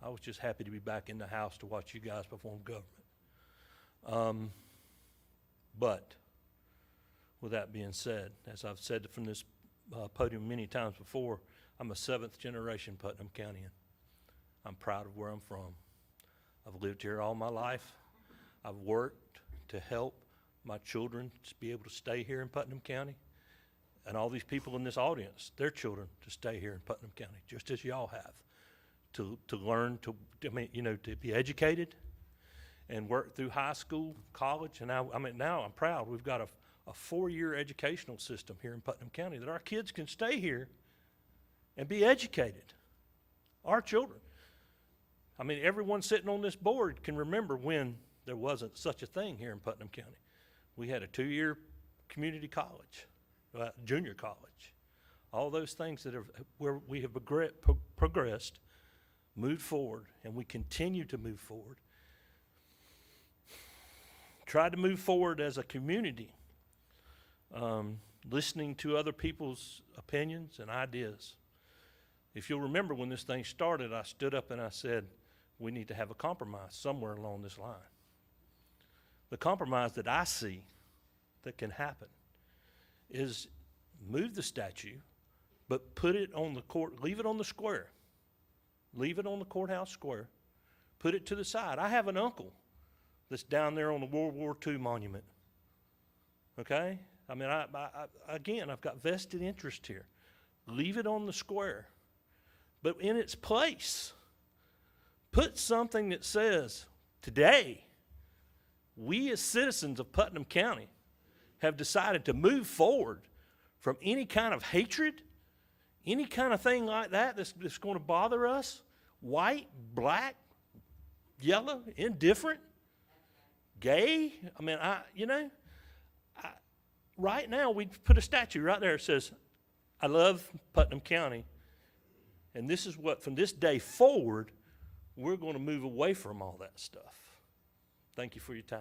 I was just happy to be back in the house to watch you guys perform government. But with that being said, as I've said from this podium many times before, I'm a 7th generation Putnam Countyan. I'm proud of where I'm from. I've lived here all my life. I've worked to help my children to be able to stay here in Putnam County, and all these people in this audience, their children, to stay here in Putnam County, just as y'all have, to learn, to be educated, and worked through high school, college, and now I'm proud. We've got a 4-year educational system here in Putnam County that our kids can stay here and be educated. Our children. I mean, everyone sitting on this board can remember when there wasn't such a thing here in Putnam County. We had a 2-year community college, junior college. All those things where we have progressed, moved forward, and we continue to move forward. Tried to move forward as a community, listening to other people's opinions and ideas. If you'll remember when this thing started, I stood up and I said, we need to have a compromise somewhere along this line. The compromise that I see that can happen is move the statue, but put it on the court, leave it on the square. Leave it on the courthouse square. Put it to the side. I have an uncle that's down there on the World War II monument. Okay? I mean, again, I've got vested interest here. Leave it on the square. But in its place, put something that says, today, we as citizens of Putnam County have decided to move forward from any kind of hatred, any kind of thing like that that's going to bother us, white, black, yellow, indifferent, gay. I mean, right now we put a statue right there that says, I love Putnam County, and this is what, from this day forward, we're going to move away from all that stuff. Thank you for your time.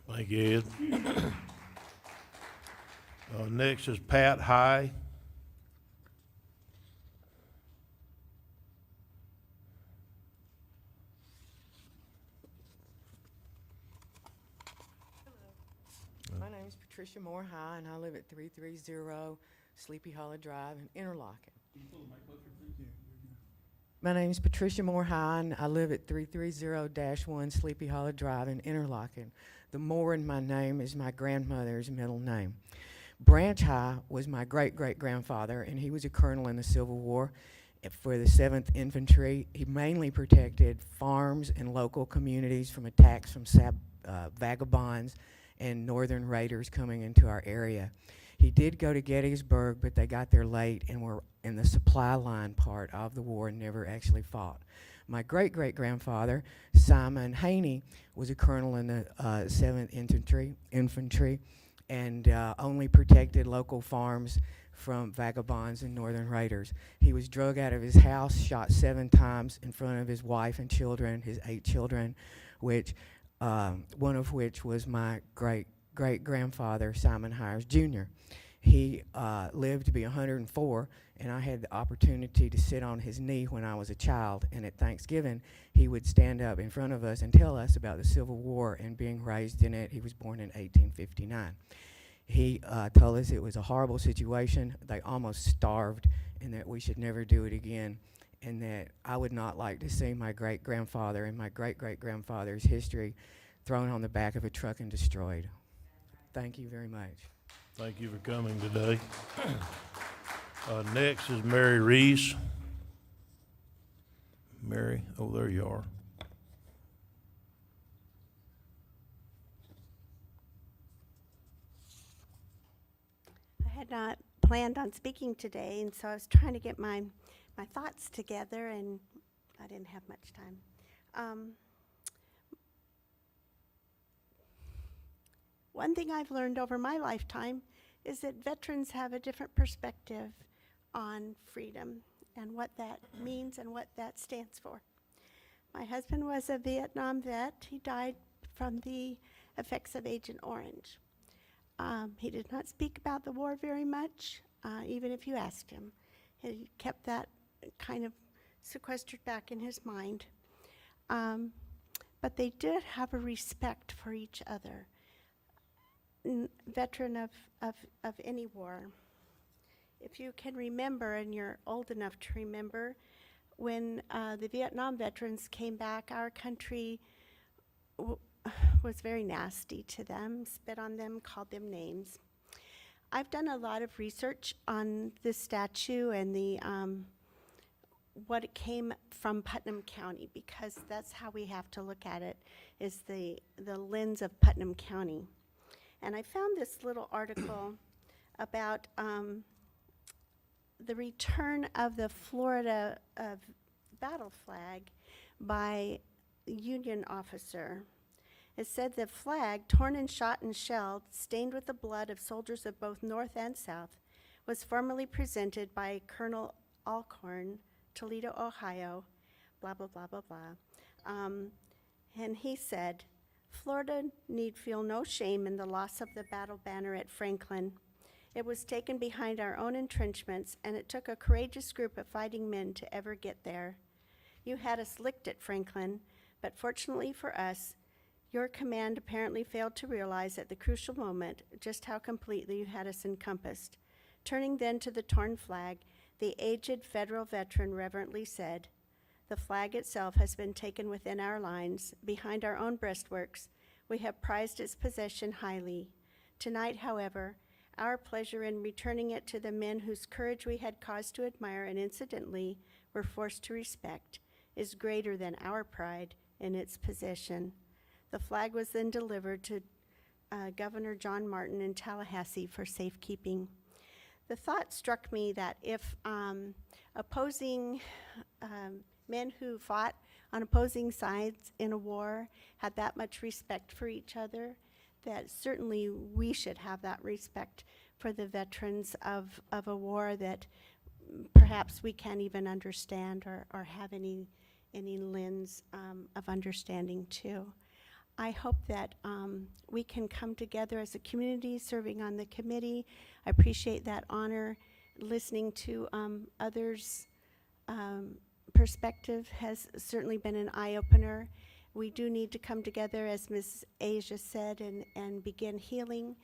Thank you, Ed. Next is Pat High. My name is Patricia Moore High, and I live at 330 Sleepy Hollow Drive in Interlochen. My name is Patricia Moore High, and I live at 330-1 Sleepy Hollow Drive in Interlochen. The Moore in my name is my grandmother's middle name. Branch High was my great-great-grandfather, and he was a colonel in the Civil War for the 7th Infantry. He mainly protected farms and local communities from attacks from vagabonds and northern raiders coming into our area. He did go to Gettysburg, but they got there late and were in the supply line part of the war and never actually fought. My great-great-grandfather, Simon Haney, was a colonel in the 7th Infantry and only protected local farms from vagabonds and northern raiders. He was drug out of his house, shot 7 times in front of his wife and children, his 8 children, which one of which was my great-grandfather, Simon Hires Jr. He lived to be 104, and I had the opportunity to sit on his knee when I was a child, and at Thanksgiving, he would stand up in front of us and tell us about the Civil War and being raised in it. He was born in 1859. He told us it was a horrible situation, they almost starved, and that we should never do it again, and that I would not like to see my great-grandfather and my great-great-grandfather's history thrown on the back of a truck and destroyed. Thank you very much. Thank you for coming today. Next is Mary Reese. Mary, oh, there you are. I had not planned on speaking today, and so I was trying to get my thoughts together, and I didn't have much time. One thing I've learned over my lifetime is that veterans have a different perspective on freedom and what that means and what that stands for. My husband was a Vietnam vet. He died from the effects of Agent Orange. He did not speak about the war very much, even if you asked him. He kept that kind of sequestered back in his mind. But they did have a respect for each other. Veteran of any war. If you can remember, and you're old enough to remember, when the Vietnam veterans came back, our country was very nasty to them, spit on them, called them names. I've done a lot of research on this statue and the what it came from Putnam County, because that's how we have to look at it, is the lens of Putnam County. And I found this little article about the return of the Florida battle flag by a Union officer. It said the flag, torn and shot and shelled, stained with the blood of soldiers of both North and South, was formally presented by Colonel Alcorn, Toledo, Ohio, blah, blah, blah, blah, blah. And he said, Florida need feel no shame in the loss of the battle banner at Franklin. It was taken behind our own entrenchments, and it took a courageous group of fighting men to ever get there. You had us licked at Franklin, but fortunately for us, your command apparently failed to realize at the crucial moment just how completely you had us encompassed. Turning then to the torn flag, the aged federal veteran reverently said, the flag itself has been taken within our lines, behind our own breastworks. We have prized its possession highly. Tonight, however, our pleasure in returning it to the men whose courage we had cause to admire and incidentally were forced to respect is greater than our pride in its possession. The flag was then delivered to Governor John Martin in Tallahassee for safekeeping. The thought struck me that if opposing men who fought on opposing sides in a war had that much respect for each other, that certainly we should have that respect for the veterans of a war that perhaps we can't even understand or have any lens of understanding too. I hope that we can come together as a community serving on the committee. I appreciate that honor. Listening to others' perspective has certainly been an eye-opener. We do need to come together, as Ms. Asia said, and begin healing,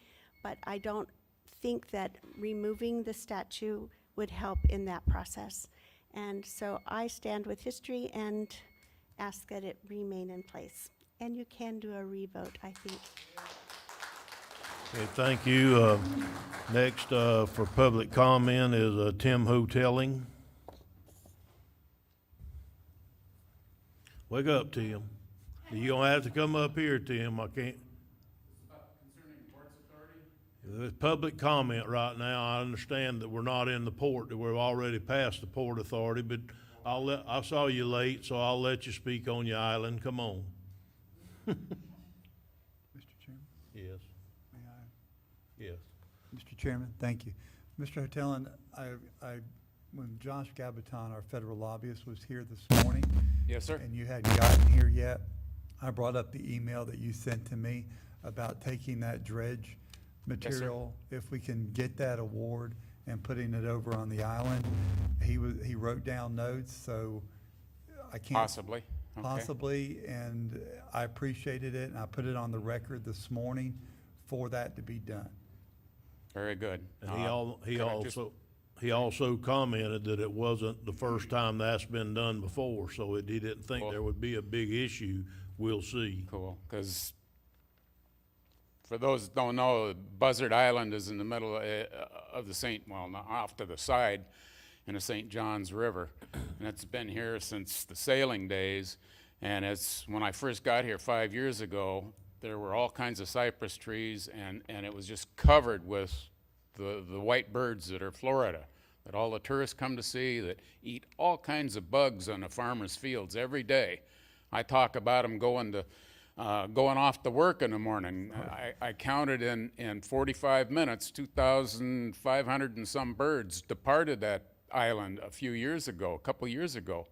but I don't think that removing the statue would help in that process. And so I stand with history and ask that it remain in place. And you can do a revote, I think. Okay, thank you. Next, for public comment is Tim Hoteling. Wake up, Tim. You don't have to come up here, Tim. I can't. Concerning Ports Authority? There's public comment right now. I understand that we're not in the port, that we're already past the Port Authority, but I saw you late, so I'll let you speak on your island. Come on. Mr. Chairman? Yes. May I? Yes. Mr. Chairman, thank you. Mr. Hoteling, when Josh Gabaton, our federal lobbyist, was here this morning. Yes, sir. And you hadn't gotten here yet, I brought up the email that you sent to me about taking that dredge material, if we can get that award and putting it over on the island. He wrote down notes, so I can't. Possibly. Okay. Possibly, and I appreciated it, and I put it on the record this morning for that to be done. Very good. And he also commented that it wasn't the first time that's been done before, so he didn't think there would be a big issue. We'll see. Cool, because for those that don't know, Buzzard Island is in the middle of the off to the side in the St. Johns River, and it's been here since the sailing days. And when I first got here 5 years ago, there were all kinds of cypress trees, and it was just covered with the white birds that are Florida, that all the tourists come to see, that eat all kinds of bugs on the farmers' fields every day. I talk about them going off to work in the morning. I counted in 45 minutes, 2,500 and some birds departed that island a couple years ago.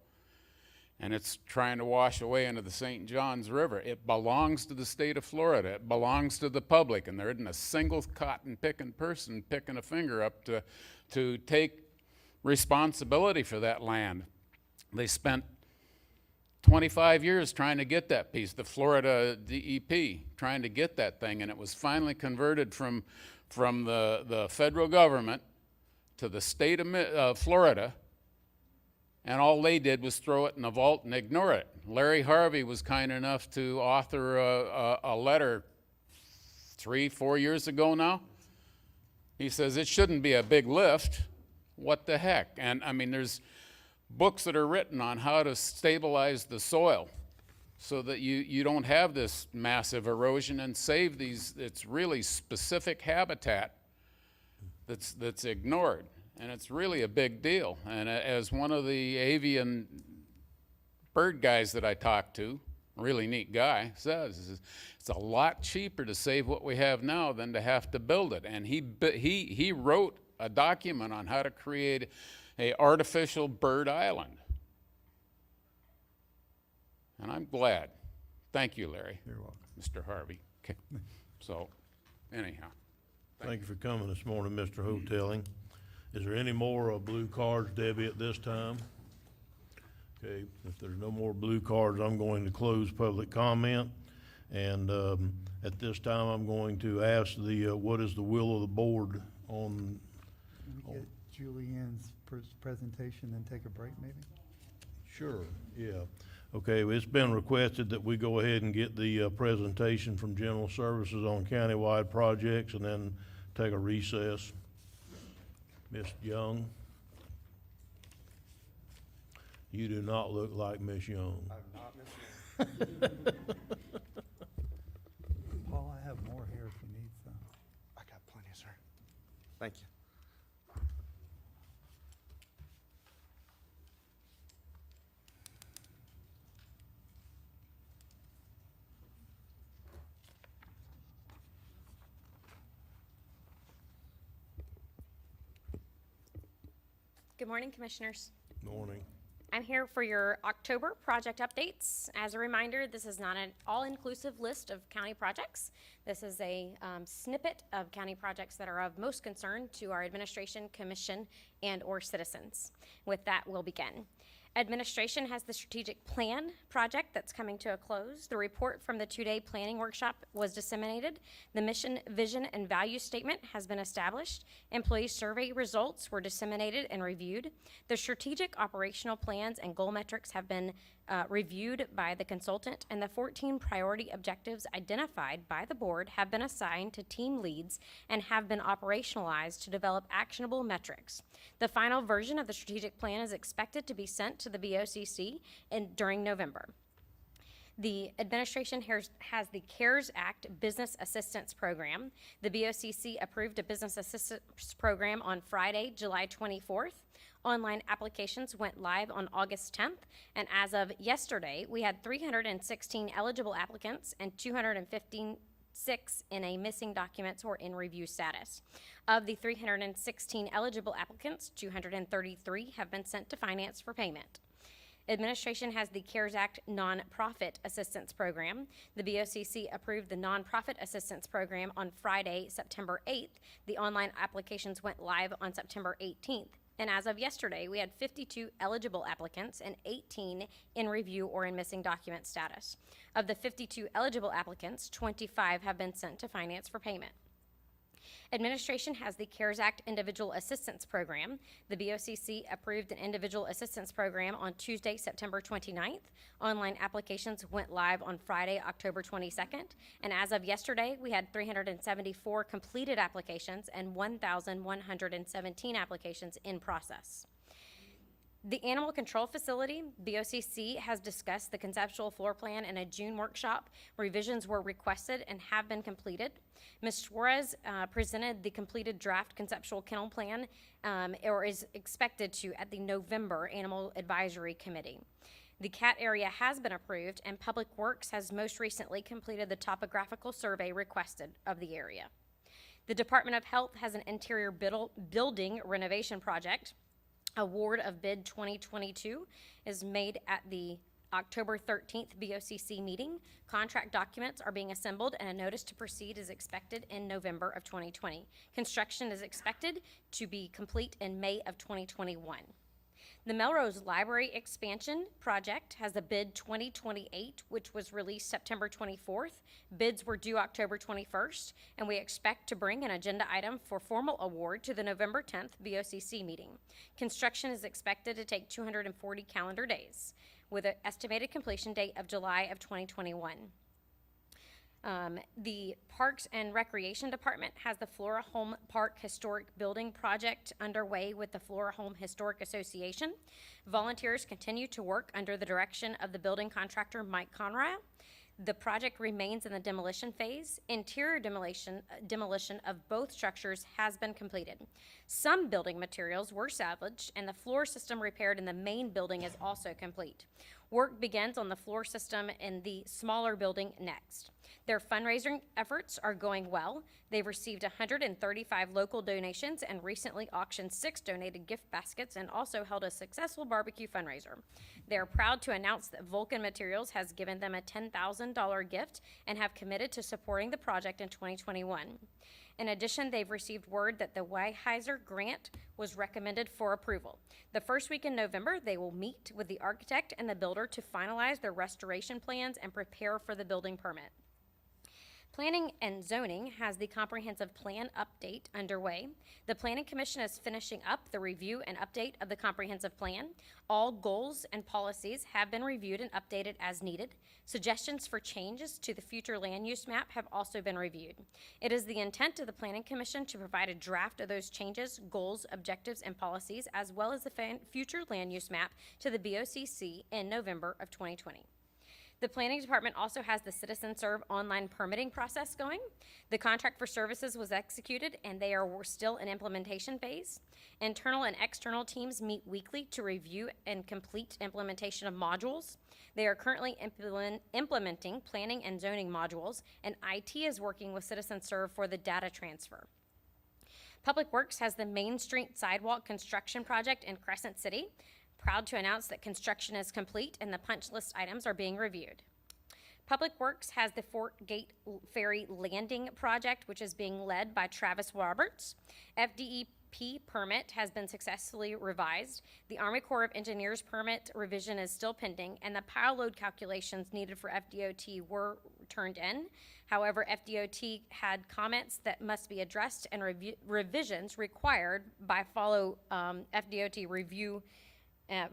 And it's trying to wash away into the St. Johns River. It belongs to the state of Florida. It belongs to the public, and there isn't a single cotton-picking person picking a finger up to take responsibility for that land. They spent 25 years trying to get that piece, the Florida DEP, trying to get that thing, and it was finally converted from the federal government to the state of Florida, and all they did was throw it in a vault and ignore it. Larry Harvey was kind enough to author a letter 3-4 years ago now. He says it shouldn't be a big lift. What the heck? And I mean, there's books that are written on how to stabilize the soil so that you don't have this massive erosion and save these, it's really specific habitat that's ignored. And it's really a big deal. And as one of the avian bird guys that I talked to, really neat guy, says, it's a lot cheaper to save what we have now than to have to build it. And he wrote a document on how to create a artificial bird island. And I'm glad. Thank you, Larry. You're welcome. Mr. Harvey. Okay. So, anyhow. Thank you for coming this morning, Mr. Hoteling. Is there any more blue cards, Debbie, at this time? Okay, if there's no more blue cards, I'm going to close public comment. And at this time, I'm going to ask what is the will of the board on? Can we get Julianne's presentation and take a break, maybe? Sure, yeah. Okay, well, it's been requested that we go ahead and get the presentation from General Services on countywide projects and then take a recess. Ms. Young? You do not look like Miss Young. I'm not Miss Young. Paul, I have more here if you need some. I got plenty, sir. Thank you. Good morning, Commissioners. Morning. I'm here for your October project updates. As a reminder, this is not an all-inclusive list of county projects. This is a snippet of county projects that are of most concern to our administration, commission, and/or citizens. With that, we'll begin. Administration has the strategic plan project that's coming to a close. The report from the two-day planning workshop was disseminated. The mission, vision, and value statement has been established. Employee survey results were disseminated and reviewed. The strategic operational plans and goal metrics have been reviewed by the consultant, and the 14 priority objectives identified by the board have been assigned to team leads and have been operationalized to develop actionable metrics. The final version of the strategic plan is expected to be sent to the BOCC during November. The administration has the CARES Act Business Assistance Program. The BOCC approved a business assistance program on Friday, July 24th. Online applications went live on August 10th, and as of yesterday, we had 316 eligible applicants and 256 in a missing documents or in review status. Of the 316 eligible applicants, 233 have been sent to finance for payment. Administration has the CARES Act Nonprofit Assistance Program. The BOCC approved the Nonprofit Assistance Program on Friday, September 8th. The online applications went live on September 18th. And as of yesterday, we had 52 eligible applicants and 18 in review or in missing document status. Of the 52 eligible applicants, 25 have been sent to finance for payment. Administration has the CARES Act Individual Assistance Program. The BOCC approved an individual assistance program on Tuesday, September 29th. Online applications went live on Friday, October 22nd. And as of yesterday, we had 374 completed applications and 1,117 applications in process. The Animal Control Facility, BOCC, has discussed the conceptual floor plan in a June workshop. Revisions were requested and have been completed. Ms. Suarez presented the completed draft conceptual kennel plan, or is expected to at the November Animal Advisory Committee. The cat area has been approved, and Public Works has most recently completed the topographical survey requested of the area. The Department of Health has an interior building renovation project. Award of bid 2022 is made at the October 13th BOCC meeting. Contract documents are being assembled and a notice to proceed is expected in November of 2020. Construction is expected to be complete in May of 2021. The Melrose Library Expansion Project has a bid 2028, which was released September 24th. Bids were due October 21st, and we expect to bring an agenda item for formal award to the November 10th BOCC meeting. Construction is expected to take 240 calendar days, with an estimated completion date of July of 2021. The Parks and Recreation Department has the Flora Home Park Historic Building Project underway with the Flora Home Historic Association. Volunteers continue to work under the direction of the building contractor, Mike Conrad. The project remains in the demolition phase. Interior demolition of both structures has been completed. Some building materials were salvaged, and the floor system repaired in the main building is also complete. Work begins on the floor system in the smaller building next. Their fundraising efforts are going well. They've received 135 local donations and recently auctioned 6 donated gift baskets and also held a successful barbecue fundraiser. They are proud to announce that Vulcan Materials has given them a $10,000 gift and have committed to supporting the project in 2021. In addition, they've received word that the Weyerhaeuser grant was recommended for approval. The first week in November, they will meet with the architect and the builder to finalize their restoration plans and prepare for the building permit. Planning and Zoning has the comprehensive plan update underway. The Planning Commission is finishing up the review and update of the comprehensive plan. All goals and policies have been reviewed and updated as needed. Suggestions for changes to the future land use map have also been reviewed. It is the intent of the Planning Commission to provide a draft of those changes, goals, objectives, and policies, as well as the future land use map to the BOCC in November of 2020. The Planning Department also has the Citizen Serve online permitting process going. The contract for services was executed and they are still in implementation phase. Internal and external teams meet weekly to review and complete implementation of modules. They are currently implementing planning and zoning modules, and IT is working with Citizen Serve for the data transfer. Public Works has the Main Street Sidewalk construction project in Crescent City. Proud to announce that construction is complete and the punch list items are being reviewed. Public Works has the Fort Gate Ferry Landing project, which is being led by Travis Roberts. FDEP permit has been successfully revised. The Army Corps of Engineers permit revision is still pending, and the pile load calculations needed for FDOT were turned in. However, FDOT had comments that must be addressed and revisions required by follow FDOT review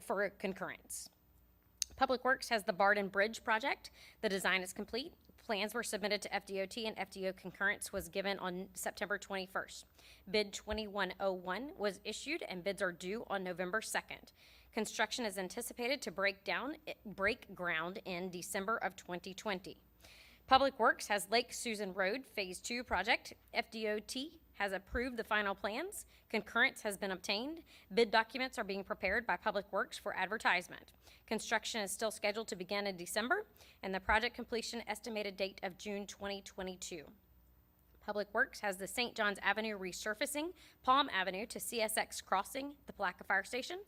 for concurrence. Public Works has the Barden Bridge project. The design is complete. Plans were submitted to FDOT and FDO concurrence was given on September 21st. Bid 2101 was issued and bids are due on November 2nd. Construction is anticipated to break ground in December of 2020. Public Works has Lake Susan Road Phase 2 project. FDOT has approved the final plans. Concurrence has been obtained. Bid documents are being prepared by Public Works for advertisement. Construction is still scheduled to begin in December, and the project completion estimated date of June 2022. Public Works has the St. John's Avenue resurfacing, Palm Avenue to CSX Crossing, the Palatka Fire Station.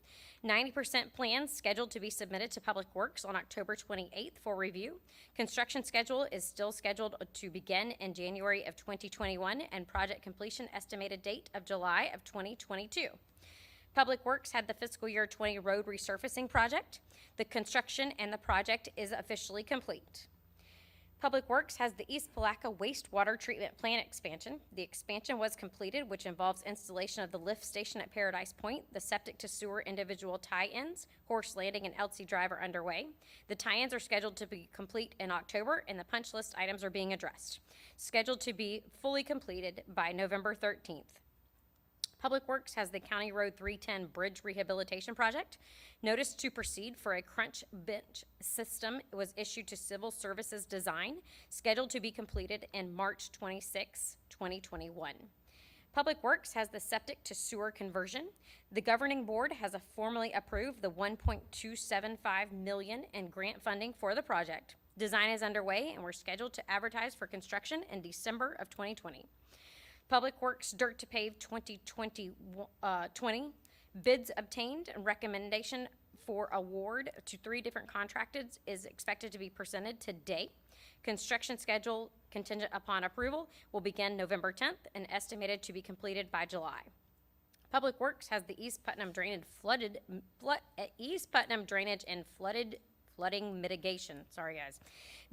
90% plans scheduled to be submitted to Public Works on October 28th for review. Construction schedule is still scheduled to begin in January of 2021 and project completion estimated date of July of 2022. Public Works had the fiscal year 20 road resurfacing project. The construction and the project is officially complete. Public Works has the East Palatka wastewater treatment plant expansion. The expansion was completed, which involves installation of the lift station at Paradise Point, the septic to sewer individual tie-ins, Horse Landing and Elsie Drive are underway. The tie-ins are scheduled to be complete in October, and the punch list items are being addressed. Scheduled to be fully completed by November 13th. Public Works has the County Road 310 Bridge Rehabilitation Project. Notice to proceed for a crunch bench system was issued to Civil Services Design, scheduled to be completed in March 26, 2021. Public Works has the septic to sewer conversion. The governing board has formally approved the $1.275 million in grant funding for the project. Design is underway and we're scheduled to advertise for construction in December of 2020. Public Works Dirt to Pave 2020 bids obtained and recommendation for award to 3 different contractors is expected to be presented today. Construction schedule contingent upon approval will begin November 10th and estimated to be completed by July. Public Works has the East Putnam drainage and flooding mitigation. Sorry, guys.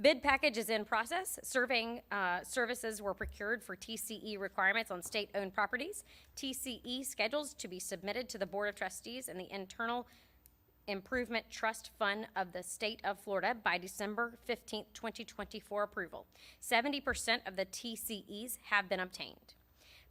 Bid package is in process. Surveying services were procured for TCE requirements on state-owned properties. TCE schedules to be submitted to the Board of Trustees and the internal Improvement Trust Fund of the State of Florida by December 15th, 2024 approval. 70% of the TCEs have been obtained.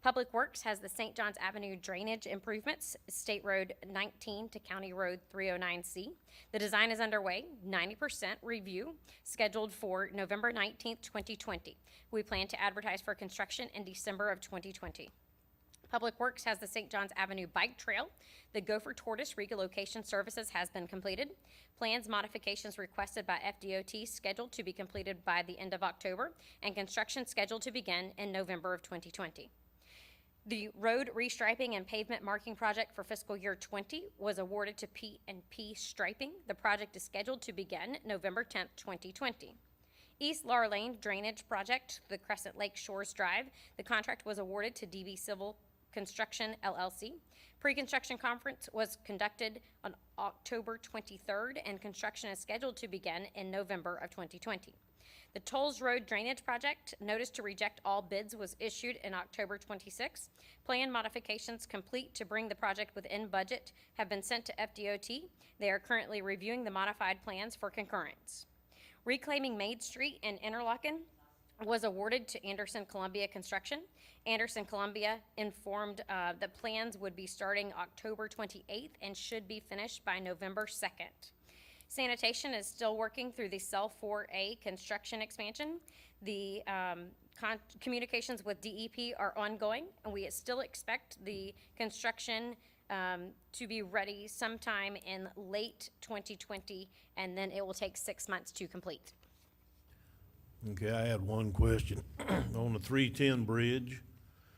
Public Works has the St. Johns Avenue drainage improvements, State Road 19 to County Road 309C. The design is underway, 90% review, scheduled for November 19th, 2020. We plan to advertise for construction in December of 2020. Public Works has the St. Johns Avenue Bike Trail. The Gopher Tortoise relocation services has been completed. Plans modifications requested by FDOT scheduled to be completed by the end of October, and construction scheduled to begin in November of 2020. The road restriping and pavement marking project for fiscal year 20 was awarded to P&P Striping. The project is scheduled to begin November 10th, 2020. East Laura Lane Drainage Project, the Crescent Lake Shores Drive. The contract was awarded to DB Civil Construction LLC. Pre-construction conference was conducted on October 23rd, and construction is scheduled to begin in November of 2020. The Tolls Road Drainage Project, notice to reject all bids was issued in October 26. Plan modifications complete to bring the project within budget have been sent to FDOT. They are currently reviewing the modified plans for concurrence. Reclaiming Main Street in Interlochen was awarded to Anderson Columbia Construction. Anderson Columbia informed the plans would be starting October 28th and should be finished by November 2nd. Sanitation is still working through the Cell 4A construction expansion. The communications with DEP are ongoing, and we still expect the construction to be ready sometime in late 2020, and then it will take 6 months to complete. Okay, I had one question. On the 310 bridge.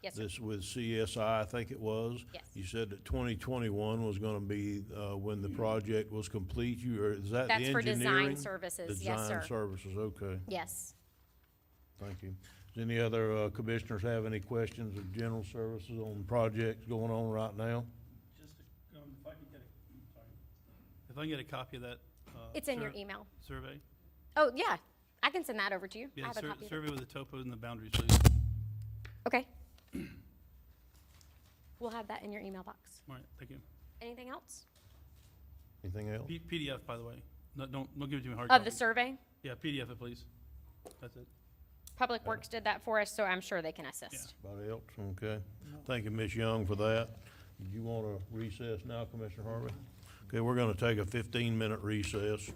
Yes, sir. This with CSI, I think it was. Yes. You said that 2021 was gonna be, when the project was complete. Is that the That's for engineering? design services, yes, Design sir. services, okay. Yes. Thank you. Does any other commissioners have any questions of general services on projects going on right now? Just, if I can get if I can get a copy of that. It's in your email. Survey? Oh, yeah. I can send that over to you. I Yeah, have a copy of survey it. with the topos and the boundaries, please. Okay. We'll have that in your email box. All right, thank you. Anything else? Anything else? PDF, by the way. No, don't give it to me hard Of copy. the survey? Yeah, PDF it, please. That's it. Public Works did that for us, so I'm sure they can assist. Anybody else? Okay. Thank you, Ms. Young, for that. Do you want to recess now, Commissioner Harvey? Okay, we're gonna take a 15-minute recess.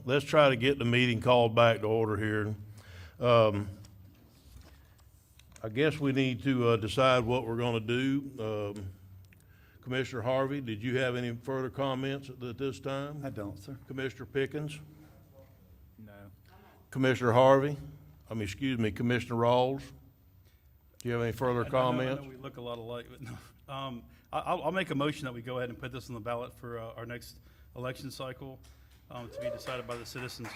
let's try to get the meeting called back to order here. I guess we need to decide what we're gonna do. Commissioner Harvey, did you have any further comments at this time? I don't, sir. Commissioner Pickens? No. Commissioner Harvey? Excuse me, Commissioner Rawls? Do you have any further I comments? know we look a lot alike, but no. I'll make a motion that we go ahead and put this on the ballot for our next election cycle to be decided by the citizens.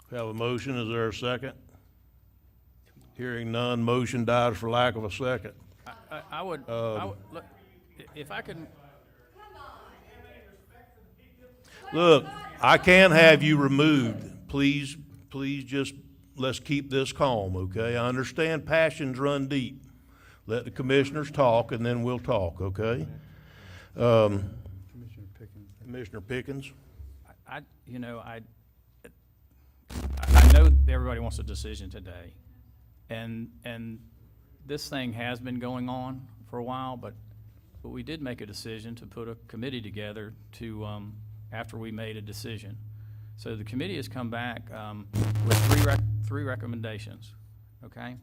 We have a motion, is there a second? Hearing none, motion dies for lack of a second. I would, look, if I can, Look, I can have you removed. Please just, let's keep this calm, okay? I understand passions run deep. Let the commissioners talk and then we'll talk, okay? Commissioner Pickens. Commissioner Pickens? I know everybody wants a decision today. And this thing has been going on for a while, but we did make a decision to put a committee together to, after we made a decision. So the committee has come back with three recommendations, okay?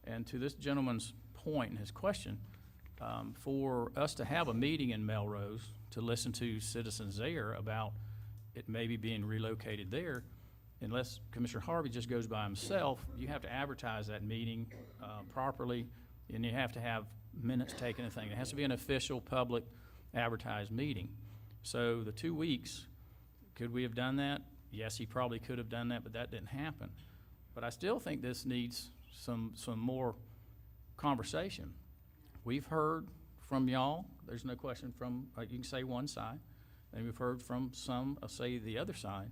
And to this gentleman's point and his question, for us to have a meeting in Melrose to listen to citizens there about it maybe being relocated there, unless Commissioner Harvey just goes by himself, you have to advertise that meeting properly, and you have to have minutes taken and things. It has to be an official, public, advertised meeting. So the 2 weeks, could we have done that? Yes, he probably could have done that, but that didn't happen. But I still think this needs some more conversation. We've heard from y'all, there's no question from, you can say one side, and we've heard from some, say the other side.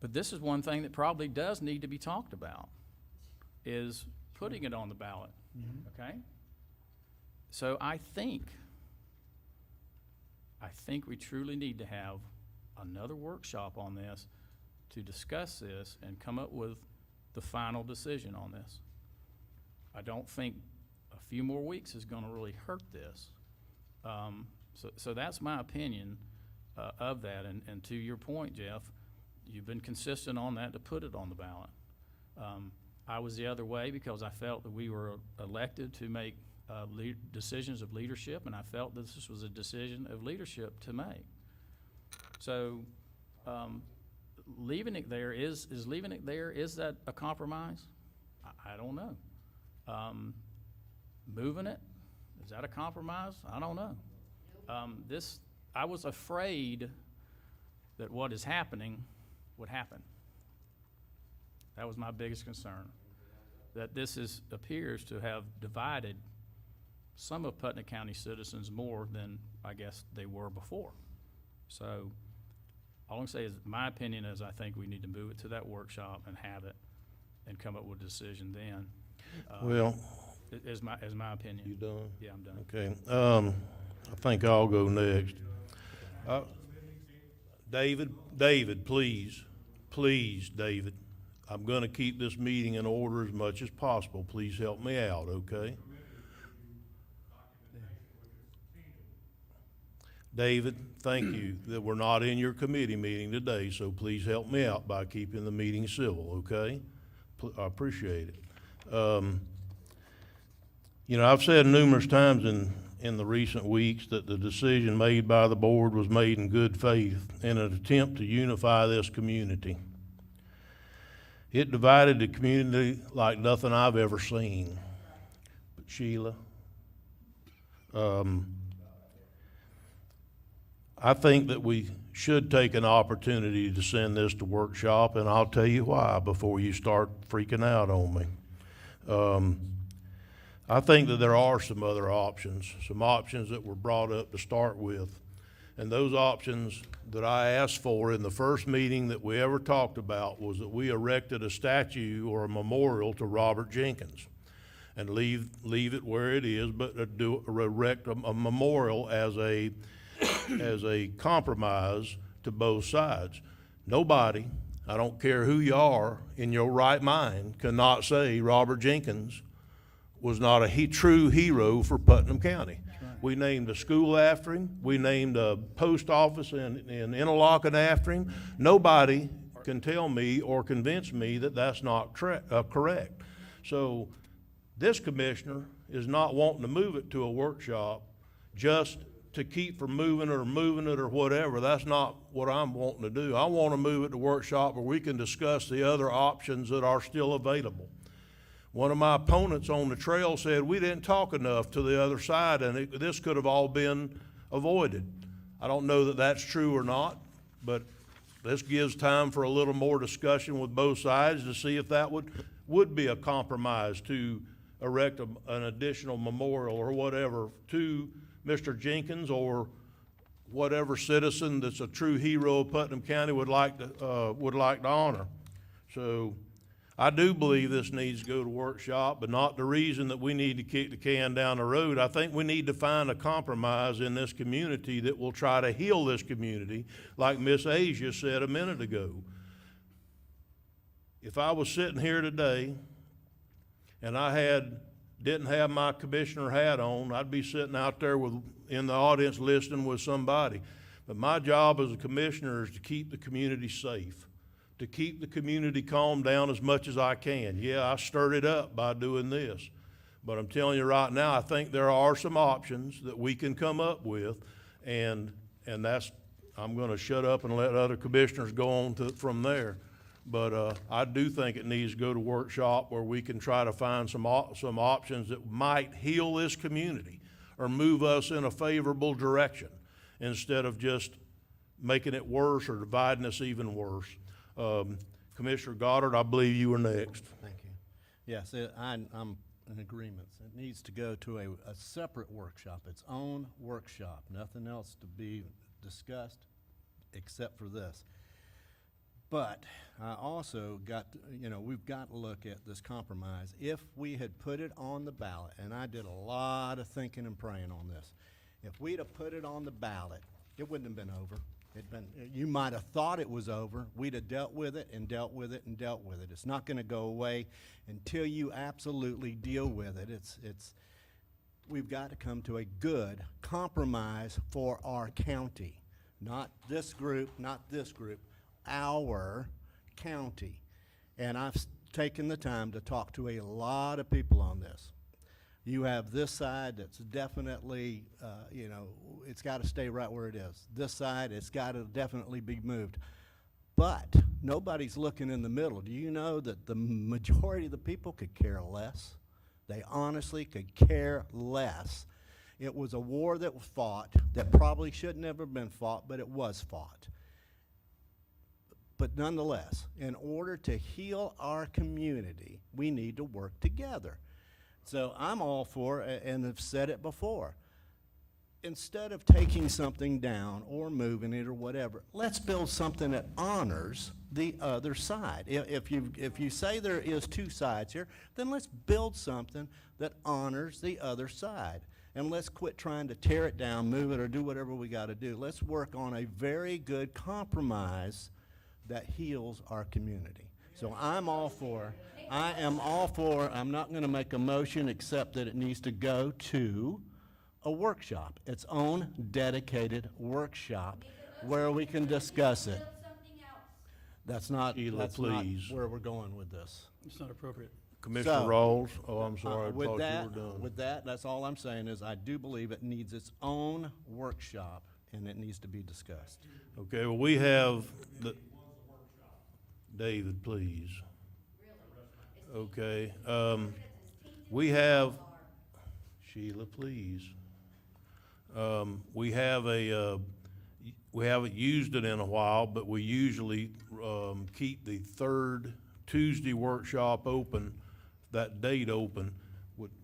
But this is one thing that probably does need to be talked about, is putting it on the ballot, okay? So I think we truly need to have another workshop on this to discuss this and come up with the final decision on this. I don't think a few more weeks is gonna really hurt this. So that's my opinion of that, and to your point, Jeff, you've been consistent on that to put it on the ballot. I was the other way because I felt that we were elected to make decisions of leadership, and I felt that this was a decision of leadership to make. So leaving it there, is leaving it there, is that a compromise? I don't know. Moving it, is that a compromise? I don't know. I was afraid that what is happening would happen. That was my biggest concern, that this appears to have divided some of Putnam County citizens more than I guess they were before. So all I'm saying is, my opinion is, I think we need to move it to that workshop and have it and come up with a decision then. Well, Is my opinion. you done? Yeah, I'm done. Okay, I think I'll go next. David, please, David. I'm gonna keep this meeting in order as much as possible. Please help me out, okay? David, thank you that we're not in your committee meeting today, so please help me out by keeping the meeting civil, okay? I appreciate it. I've said numerous times in the recent weeks that the decision made by the board was made in good faith in an attempt to unify this community. It divided the community like nothing I've ever seen. But Sheila, I think that we should take an opportunity to send this to workshop, and I'll tell you why before you start freaking out on me. I think that there are some other options, some options that were brought up to start with. And those options that I asked for in the first meeting that we ever talked about was that we erected a statue or a memorial to Robert Jenkins and leave it where it is, but erect a memorial as a compromise to both sides. Nobody, I don't care who you are, in your right mind cannot say Robert Jenkins was not a true hero for Putnam County. We named a school after him. We named a post office in Interlochen after him. Nobody can tell me or convince me that that's not correct. So this commissioner is not wanting to move it to a workshop just to keep from moving it or whatever. That's not what I'm wanting to do. I want to move it to workshop where we can discuss the other options that are still available. One of my opponents on the trail said we didn't talk enough to the other side, and this could have all been avoided. I don't know that that's true or not, but this gives time for a little more discussion with both sides to see if that would be a compromise to erect an additional memorial or whatever to Mr. Jenkins or whatever citizen that's a true hero of Putnam County would like to honor. So I do believe this needs to go to workshop, but not the reason that we need to kick the can down the road. I think we need to find a compromise in this community that will try to heal this community, like Miss Asia said a minute ago. If I was sitting here today and I didn't have my commissioner hat on, I'd be sitting out there in the audience listening with somebody. But my job as a commissioner is to keep the community safe, to keep the community calmed down as much as I can. Yeah, I stirred it up by doing this. But I'm telling you right now, I think there are some options that we can come up with, and that's, I'm gonna shut up and let other commissioners go on from there. But I do think it needs to go to workshop where we can try to find some options that might heal this community or move us in a favorable direction instead of just making it worse or dividing us even worse. Commissioner Goddard, I believe you were next. Thank you. Yes, I'm in agreement. It needs to go to a separate workshop, its own workshop, nothing else to be discussed except for this. But I also we've got to look at this compromise. If we had put it on the ballot, and I did a lot of thinking and praying on this, if we'd have put it on the ballot, it wouldn't have been over. You might have thought it was over. We'd have dealt with it and dealt with it and dealt with it. It's not going to go away until you absolutely deal with it. We've got to come to a good compromise for our county. Not this group, not this group, our county. And I've taken the time to talk to a lot of people on this. You have this side that's definitely, it's got to stay right where it is. This side, it's got to definitely be moved. But nobody's looking in the middle. Do you know that the majority of the people could care less? They honestly could care less. It was a war that was fought that probably should never have been fought, but it was fought. But nonetheless, in order to heal our community, we need to work together. So I'm all for, and I've said it before, instead of taking something down or moving it or whatever, let's build something that honors the other side. If you say there is two sides here, then let's build something that honors the other side. And let's quit trying to tear it down, move it, or do whatever we got to do. Let's work on a very good compromise that heals our community. So I'm all for, I'm not going to make a motion except that it needs to go to a workshop, its own dedicated workshop where we can discuss it. That's not where we're going with this. It's not appropriate. Commissioner Rawls, I'm sorry, I thought you were done. With that, that's all I'm saying is I do believe it needs its own workshop and it needs to be discussed. Okay, well, we have David, please. Okay, we have, Sheila, please. We haven't used it in a while, but we usually keep the third Tuesday workshop open, that date open.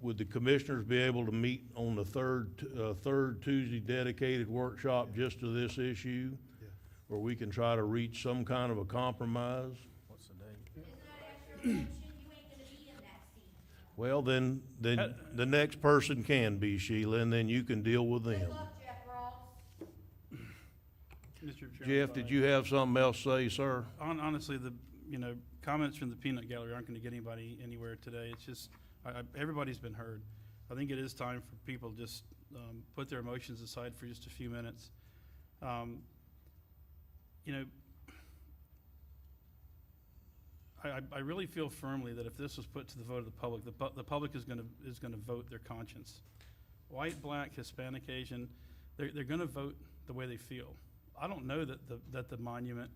Would the commissioners be able to meet on the third Tuesday dedicated workshop just to this issue? Yeah. Where we can try to reach some kind of a compromise? What's the date? Well, then the next person can be, Sheila, and then you can deal with them. Jeff, did you have something else to say, sir? Honestly, comments from the peanut gallery aren't going to get anybody anywhere today. It's just everybody's been heard. I think it is time for people to just put their emotions aside for just a few minutes. You know, I really feel firmly that if this was put to the vote of the public, the public is gonna vote their conscience. White, black, Hispanic, Asian, they're gonna vote the way they feel. I don't know that the monument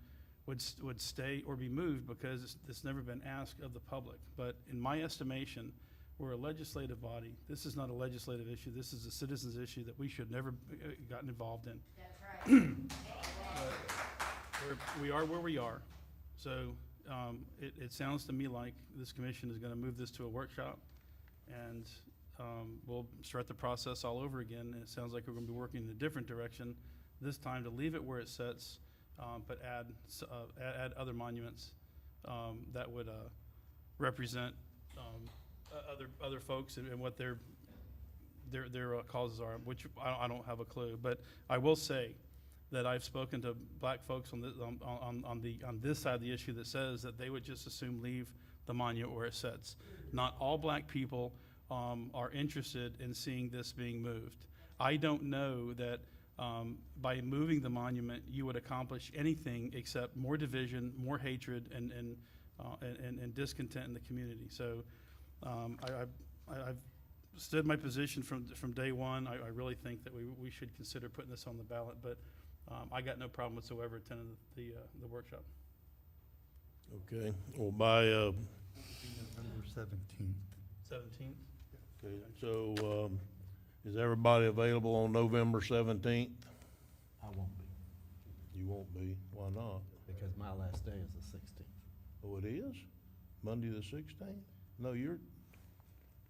would stay or be moved because it's never been asked of the public. But in my estimation, we're a legislative body. This is not a legislative issue. This is a citizens issue that we should never gotten involved in. That's right. We are where we are. So it sounds to me like this commission is going to move this to a workshop, and we'll start the process all over again. And it sounds like we're going to be working in a different direction this time, to leave it where it sits, but add other monuments that would represent other folks and what their causes are, which I don't have a clue. But I will say that I've spoken to black folks on this side of the issue that says that they would just assume leave the monument where it sits. Not all black people are interested in seeing this being moved. I don't know that by moving the monument you would accomplish anything except more division, more hatred, and discontent in the community. So I've stood my position from day one. I really think that we should consider putting this on the ballot, but I got no problem whatsoever attending the workshop. Okay, well, by, November 17th. 17th? okay, so, is everybody available on November 17th? I won't be, You won't be, why not? because my last day is the 16th. Oh, it is? Monday the 16th? No, is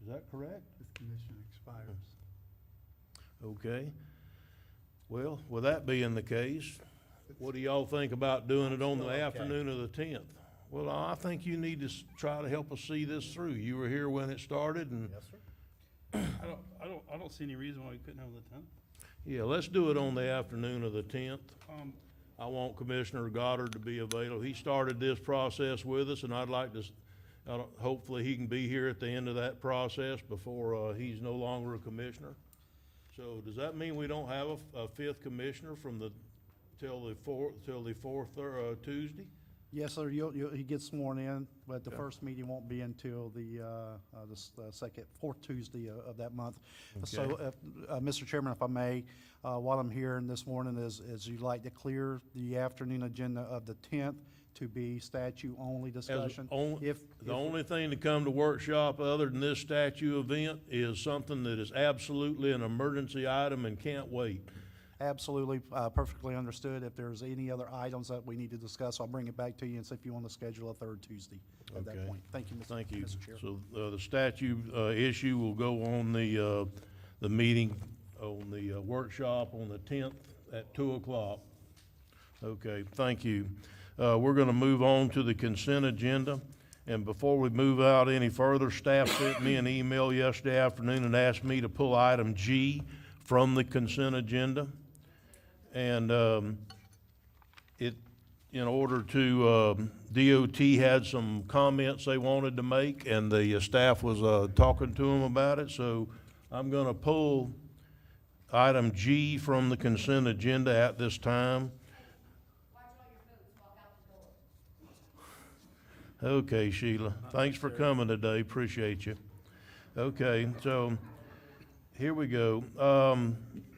that correct? This commission expires. Okay. Well, with that being the case, what do y'all think about doing it on the afternoon of the 10th? Well, I think you need to try to help us see this through. You were here when it started, and Yes, sir. I don't see any reason why we couldn't have the 10th. yeah, let's do it on the afternoon of the 10th. I want Commissioner Goddard to be available. He started this process with us, and I'd like to, hopefully he can be here at the end of that process before he's no longer a commissioner. So does that mean we don't have a fifth commissioner till the fourth Tuesday? Yes, sir. He gets sworn in, but the Okay. first meeting won't be until the fourth Tuesday of that month. Okay. So, Mr. Chairman, if I may, while I'm here this morning, is you'd like to clear the afternoon agenda of the 10th to be statute-only discussion? The only thing to come to workshop other than this statue event is something that is absolutely an emergency item and can't wait. Absolutely, perfectly understood. If there's any other items that we need to discuss, I'll bring it back to you and see if you want to schedule a third Tuesday at that Okay. point. Thank you, Thank you. Mr. Chair. So, the statute, issue will go on the meeting, on the workshop on the 10th at 2:00. Okay, thank you. We're gonna move on to the consent agenda. And before we move out any further, staff sent me an email yesterday afternoon and asked me to pull item G from the consent agenda. And, in order to, DOT had some comments they wanted to make, and the staff was talking to them about it, so I'm gonna pull item G from the consent agenda at this time. Okay, Sheila, thanks for coming today, appreciate you. Okay, so, here we go.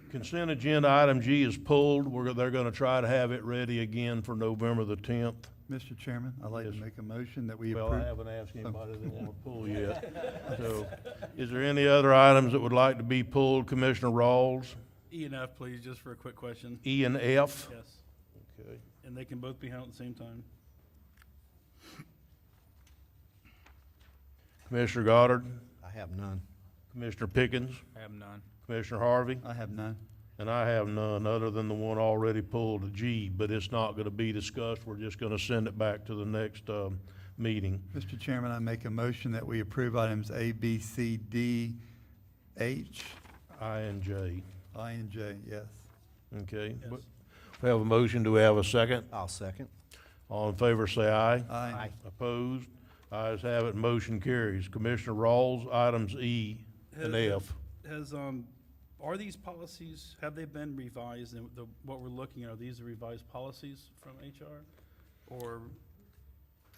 Consent agenda item G is pulled. They're gonna try to have it ready again for November the 10th. Mr. Chairman, I'd like to make a motion that we approve. Well, I haven't asked anybody they want to pull yet. So, is there any other items that would like to be pulled, Commissioner Rawls? E and F, please, just for a quick question. E and F? Yes, Okay. and they can both be held at the same time. Commissioner Goddard? I have none. Commissioner Pickens? I have none. Commissioner Harvey? I have none. And I have none, other than the one already pulled, G, but it's not gonna be discussed. We're just gonna send it back to the next, meeting. Mr. Chairman, I make a motion that we approve items A, B, C, D, H, I and J. I, and J, yes. Okay. Yes. We have a motion. Do we have a second? I'll second. All in favor, say aye. Aye. Opposed? Ayes have it, motion carries. Commissioner Rawls, items E and F. Has Are these policies, have they been revised, and what we're looking at, are these the revised policies from HR? Or,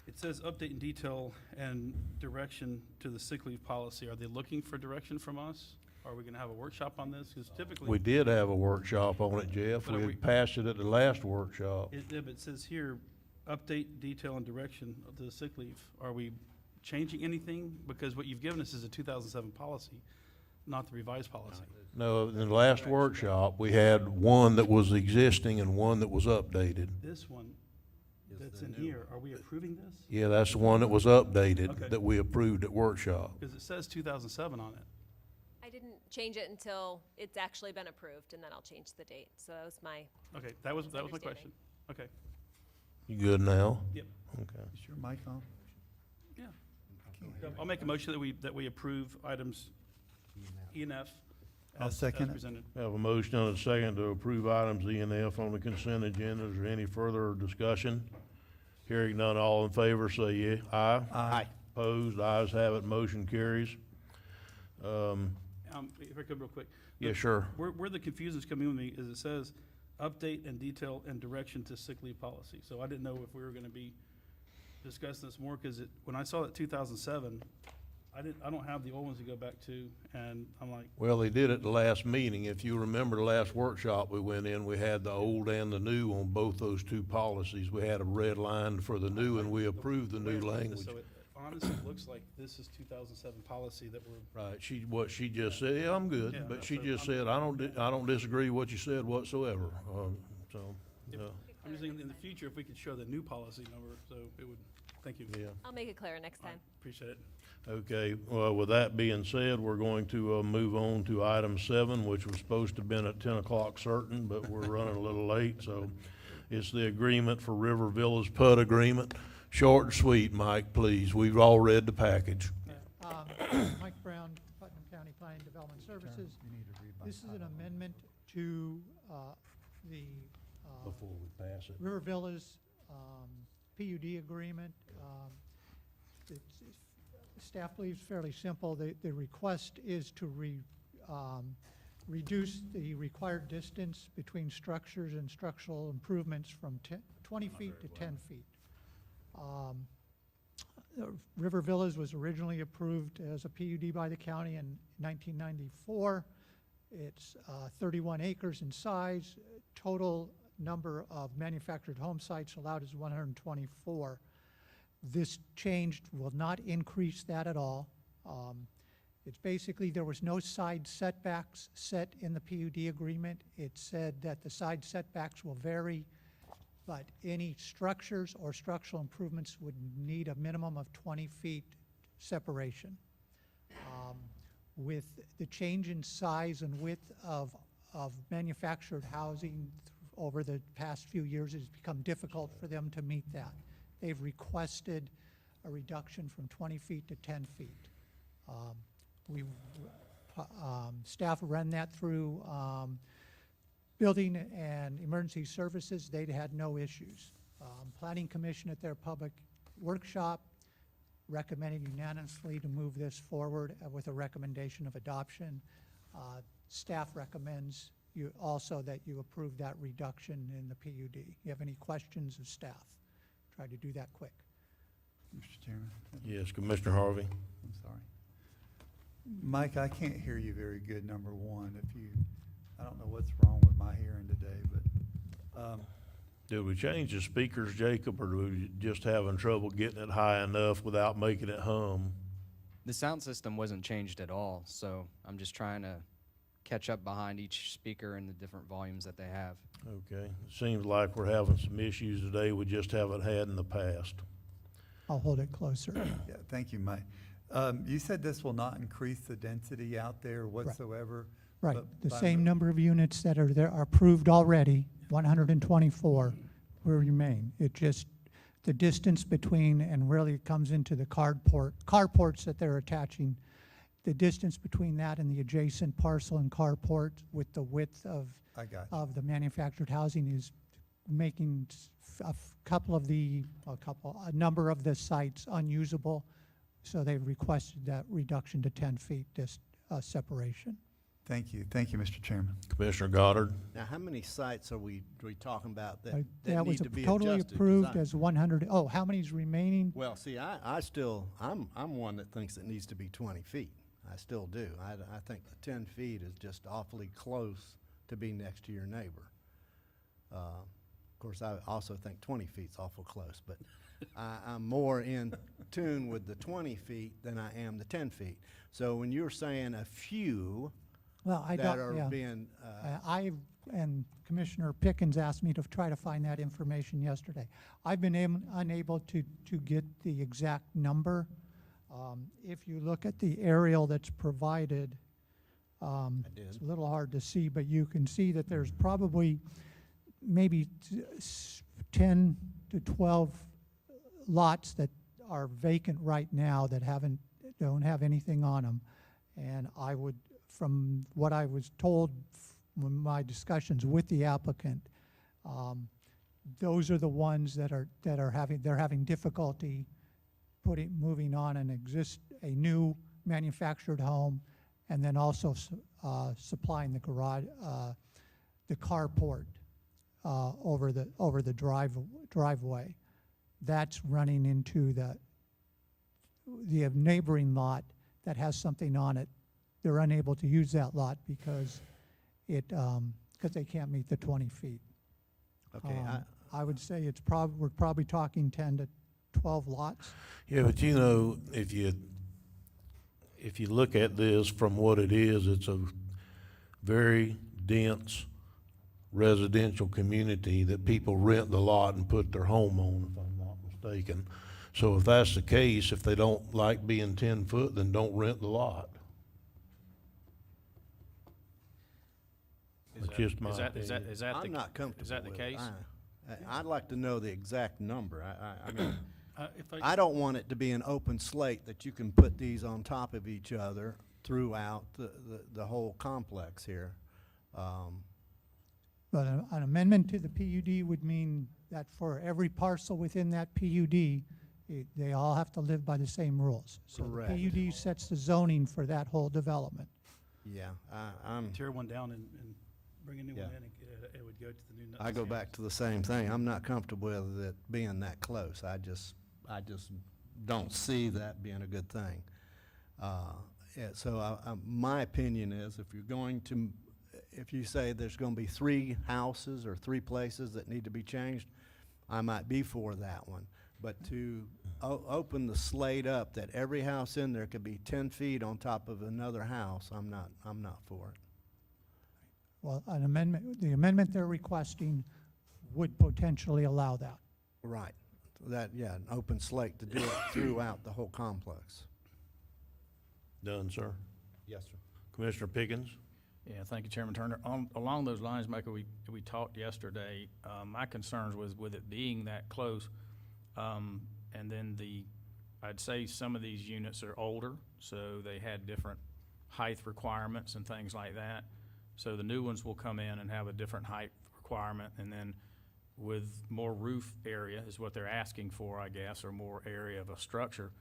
it says update in detail and direction to the sick leave policy. Are they looking for direction from us? Are we gonna have a workshop on this? Because typically. We did have a workshop on it, Jeff. But We are we- had passed it at the last workshop. It says here, update, detail, and direction of the sick leave. Are we changing anything? Because what you've given us is a 2007 policy, not the revised policy. No, in the last workshop, we had one that was existing and one that was updated. This one that's in here, are we approving this? Yeah, that's the one that was updated, Okay. that we approved at workshop. Because it says 2007 on it. I didn't change it until it's actually been approved, and then I'll change the date. So that was my Okay, that was my Misunderstanding. question. Okay, You good now? yep, Okay. Is your mic on? yeah. I'll make a motion that we approve items E and F I'll as second it. presented. We have a motion and a second to approve items E and F on the consent agenda. Is there any further discussion? Hearing none, all in favor, say yeah. Aye. Aye. Opposed, ayes have it, motion carries. If I could real quick. Yeah, sure. Where the confusion's coming with me is it says update and detail and direction to sick leave policy. So I didn't know if we were gonna be discussing this more, because when I saw that 2007, I don't have the old ones to go back to, and I'm like, Well, they did at the last meeting. If you remember the last workshop we went in, we had the old and the new on both those two policies. We had a red line for the new and we approved the new language. so it honestly looks like this is 2007 policy that we're, Right, what she just said, yeah, I'm good, Yeah, but so she just said, I don't disagree with what you said whatsoever, so, yeah, I'm just thinking in the future, if we could show the new policy number, so it would, thank you. yeah. I'll make it clearer next All right, time. appreciate it. Okay, well, with that being said, we're going to, move on to item 7, which was supposed to have been at 10 o'clock certain, but we're running a little late, so it's the agreement for River Villas PUD agreement. Short and sweet, Mike, please. We've all read the package. Mike Brown, Putnam County Planning Development Services. This is an amendment to the Before we pass it. River Villas PUD agreement. Staff believes fairly simple. The request is to reduce the required distance between structures and structural improvements from 20 feet to 10 feet. River Villas was originally approved as a PUD by the county in 1994. It's 31 acres in size. Total number of manufactured home sites allowed is 124. This change will not increase that at all. It's basically, there was no side setbacks set in the PUD agreement. It said that the side setbacks will vary, but any structures or structural improvements would need a minimum of 20 feet separation. With the change in size and width of manufactured housing over the past few years, it's become difficult for them to meet that. They've requested a reduction from 20 feet to 10 feet. Staff ran that through Building and Emergency Services. They'd had no issues. Planning Commission at their public workshop recommended unanimously to move this forward with a recommendation of adoption. Staff recommends you also that you approve that reduction in the PUD. You have any questions of staff? Try to do that quick. Mr. Chairman? Yes, Commissioner Harvey. I'm sorry. Mike, I can't hear you very good, number one. I don't know what's wrong with my hearing today, but, Did we change the speakers, Jacob, or were we just having trouble getting it high enough without making it hum? The sound system wasn't changed at all, so I'm just trying to catch up behind each speaker and the different volumes that they have. Okay, seems like we're having some issues today we just haven't had in the past. I'll hold it closer. yeah, thank you, Mike. You said this will not increase the density out there whatsoever? Right, but the by same number of units that are there are approved already, 124 will remain. It just, the distance between, and really comes into the carports that they're attaching, the distance between that and the adjacent parcel and carport with the width of the manufactured housing is making a number of the sites unusable. So they've requested that reduction to 10 feet separation. Thank you, Mr. Chairman. Commissioner Goddard? Now, how many sites are we talking about that That was need to be totally adjusted? 'Cause approved I- as 100, oh, how many's remaining? Well, see, I'm one that thinks it needs to be 20 feet. I still do. I think the 10 feet is just awfully close to be next to your neighbor. Of course, I also think 20 feet's awful close, but I'm more in tune with the 20 feet than I am the 10 feet. So when you're saying a few Well, I that don't, are yeah. being, And Commissioner Pickens asked me to try to find that information yesterday. I've been unable to get the exact number. If you look at the aerial that's provided, it's a little hard to see, but you can see that there's probably maybe 10 to 12 lots that are vacant right now that don't have anything on them. And I would, from what I was told from my discussions with the applicant, those are the ones that are having difficulty moving on a new manufactured home, and then also supplying the garage, the carport over the driveway. That's running into the neighboring lot that has something on it. They're unable to use that lot because they can't meet the 20 feet. okay, I would say we're probably talking 10 to 12 lots. Yeah, but you know, if you look at this from what it is, it's a very dense residential community that people rent the lot and put their home on, if I'm not mistaken. So if that's the case, if they don't like being 10 foot, then don't rent the lot. That's just my opinion. I'm not comfortable Is that the with case? it. I'd like to know the exact number. I mean, If I don't want it to be an open slate that you can put these on top of each other throughout the whole complex here. But an amendment to the PUD would mean that for every parcel within that PUD, they all have to live by the same rules. So Correct. the PUD sets the zoning for that whole development. Yeah, I'm. tear one down and bring a new Yeah. one in, and it would go to the new. I go back to the same thing. I'm not comfortable with it being that close. I just don't see that being a good thing. Yeah, so my opinion is if you say there's going to be 3 houses or 3 places that need to be changed, I might be for that one. But to open the slate up that every house in there could be 10 feet on top of another house, I'm not for it. Well, the amendment they're requesting would potentially allow that. Right. An open slate to do it throughout the whole complex. Done, sir. Yes, sir. Commissioner Pickens? Yeah, thank you, Chairman Turner. Along those lines, Michael, we talked yesterday. My concerns was with it being that close, and then I'd say some of these units are older, so they had different height requirements and things like that. So the new ones will come in and have a different height requirement, and then with more roof area is what they're asking for, I guess, or more area of a structure,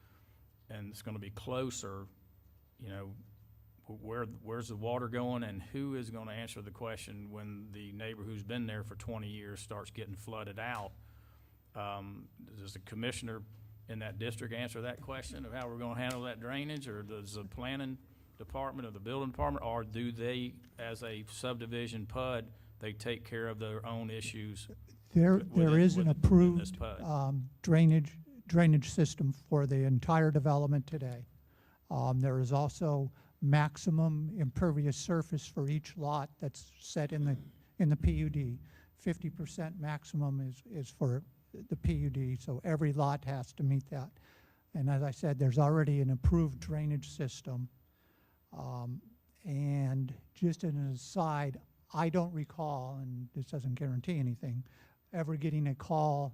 and it's going to be closer, you know, where's the water going, and who is going to answer the question when the neighbor who's been there for 20 years starts getting flooded out? Does the commissioner in that district answer that question of how we're going to handle that drainage, or does the planning department or the building department, or do they, as a subdivision PUD, they take care of their own issues? There is within an this approved PUD? drainage system for the entire development today. There is also maximum impervious surface for each lot that's set in the PUD. 50% maximum is for the PUD, so every lot has to meet that. And as I said, there's already an approved drainage system. And just as an aside, I don't recall, and this doesn't guarantee anything, ever getting a call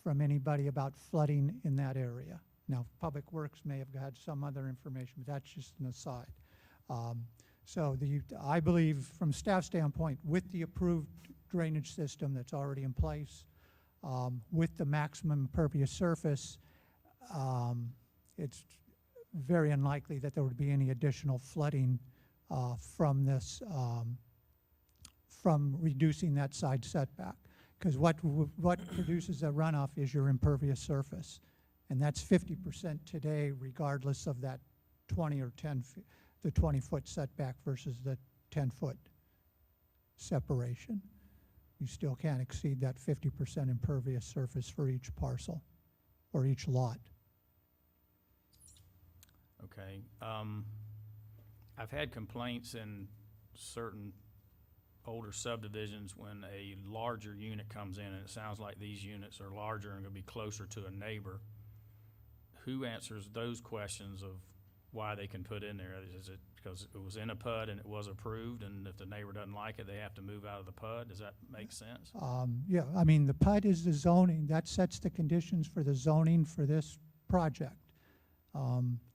from anybody about flooding in that area. Now, Public Works may have had some other information, but that's just an aside. So I believe from staff standpoint, with the approved drainage system that's already in place, with the maximum impervious surface, it's very unlikely that there would be any additional flooding from this, from reducing that side setback. Because what produces a runoff is your impervious surface. And that's 50% today, regardless of that 20 or 10 feet, the 20-foot setback versus the 10-foot separation. You still can't exceed that 50% impervious surface for each parcel or each lot. Okay. I've had complaints in certain older subdivisions when a larger unit comes in, and it sounds like these units are larger and going to be closer to a neighbor. Who answers those questions of why they can put in there? Is it because it was in a PUD and it was approved, and if the neighbor doesn't like it, they have to move out of the PUD? Does that make sense? Yeah, I mean, the PUD is the zoning. That sets the conditions for the zoning for this project.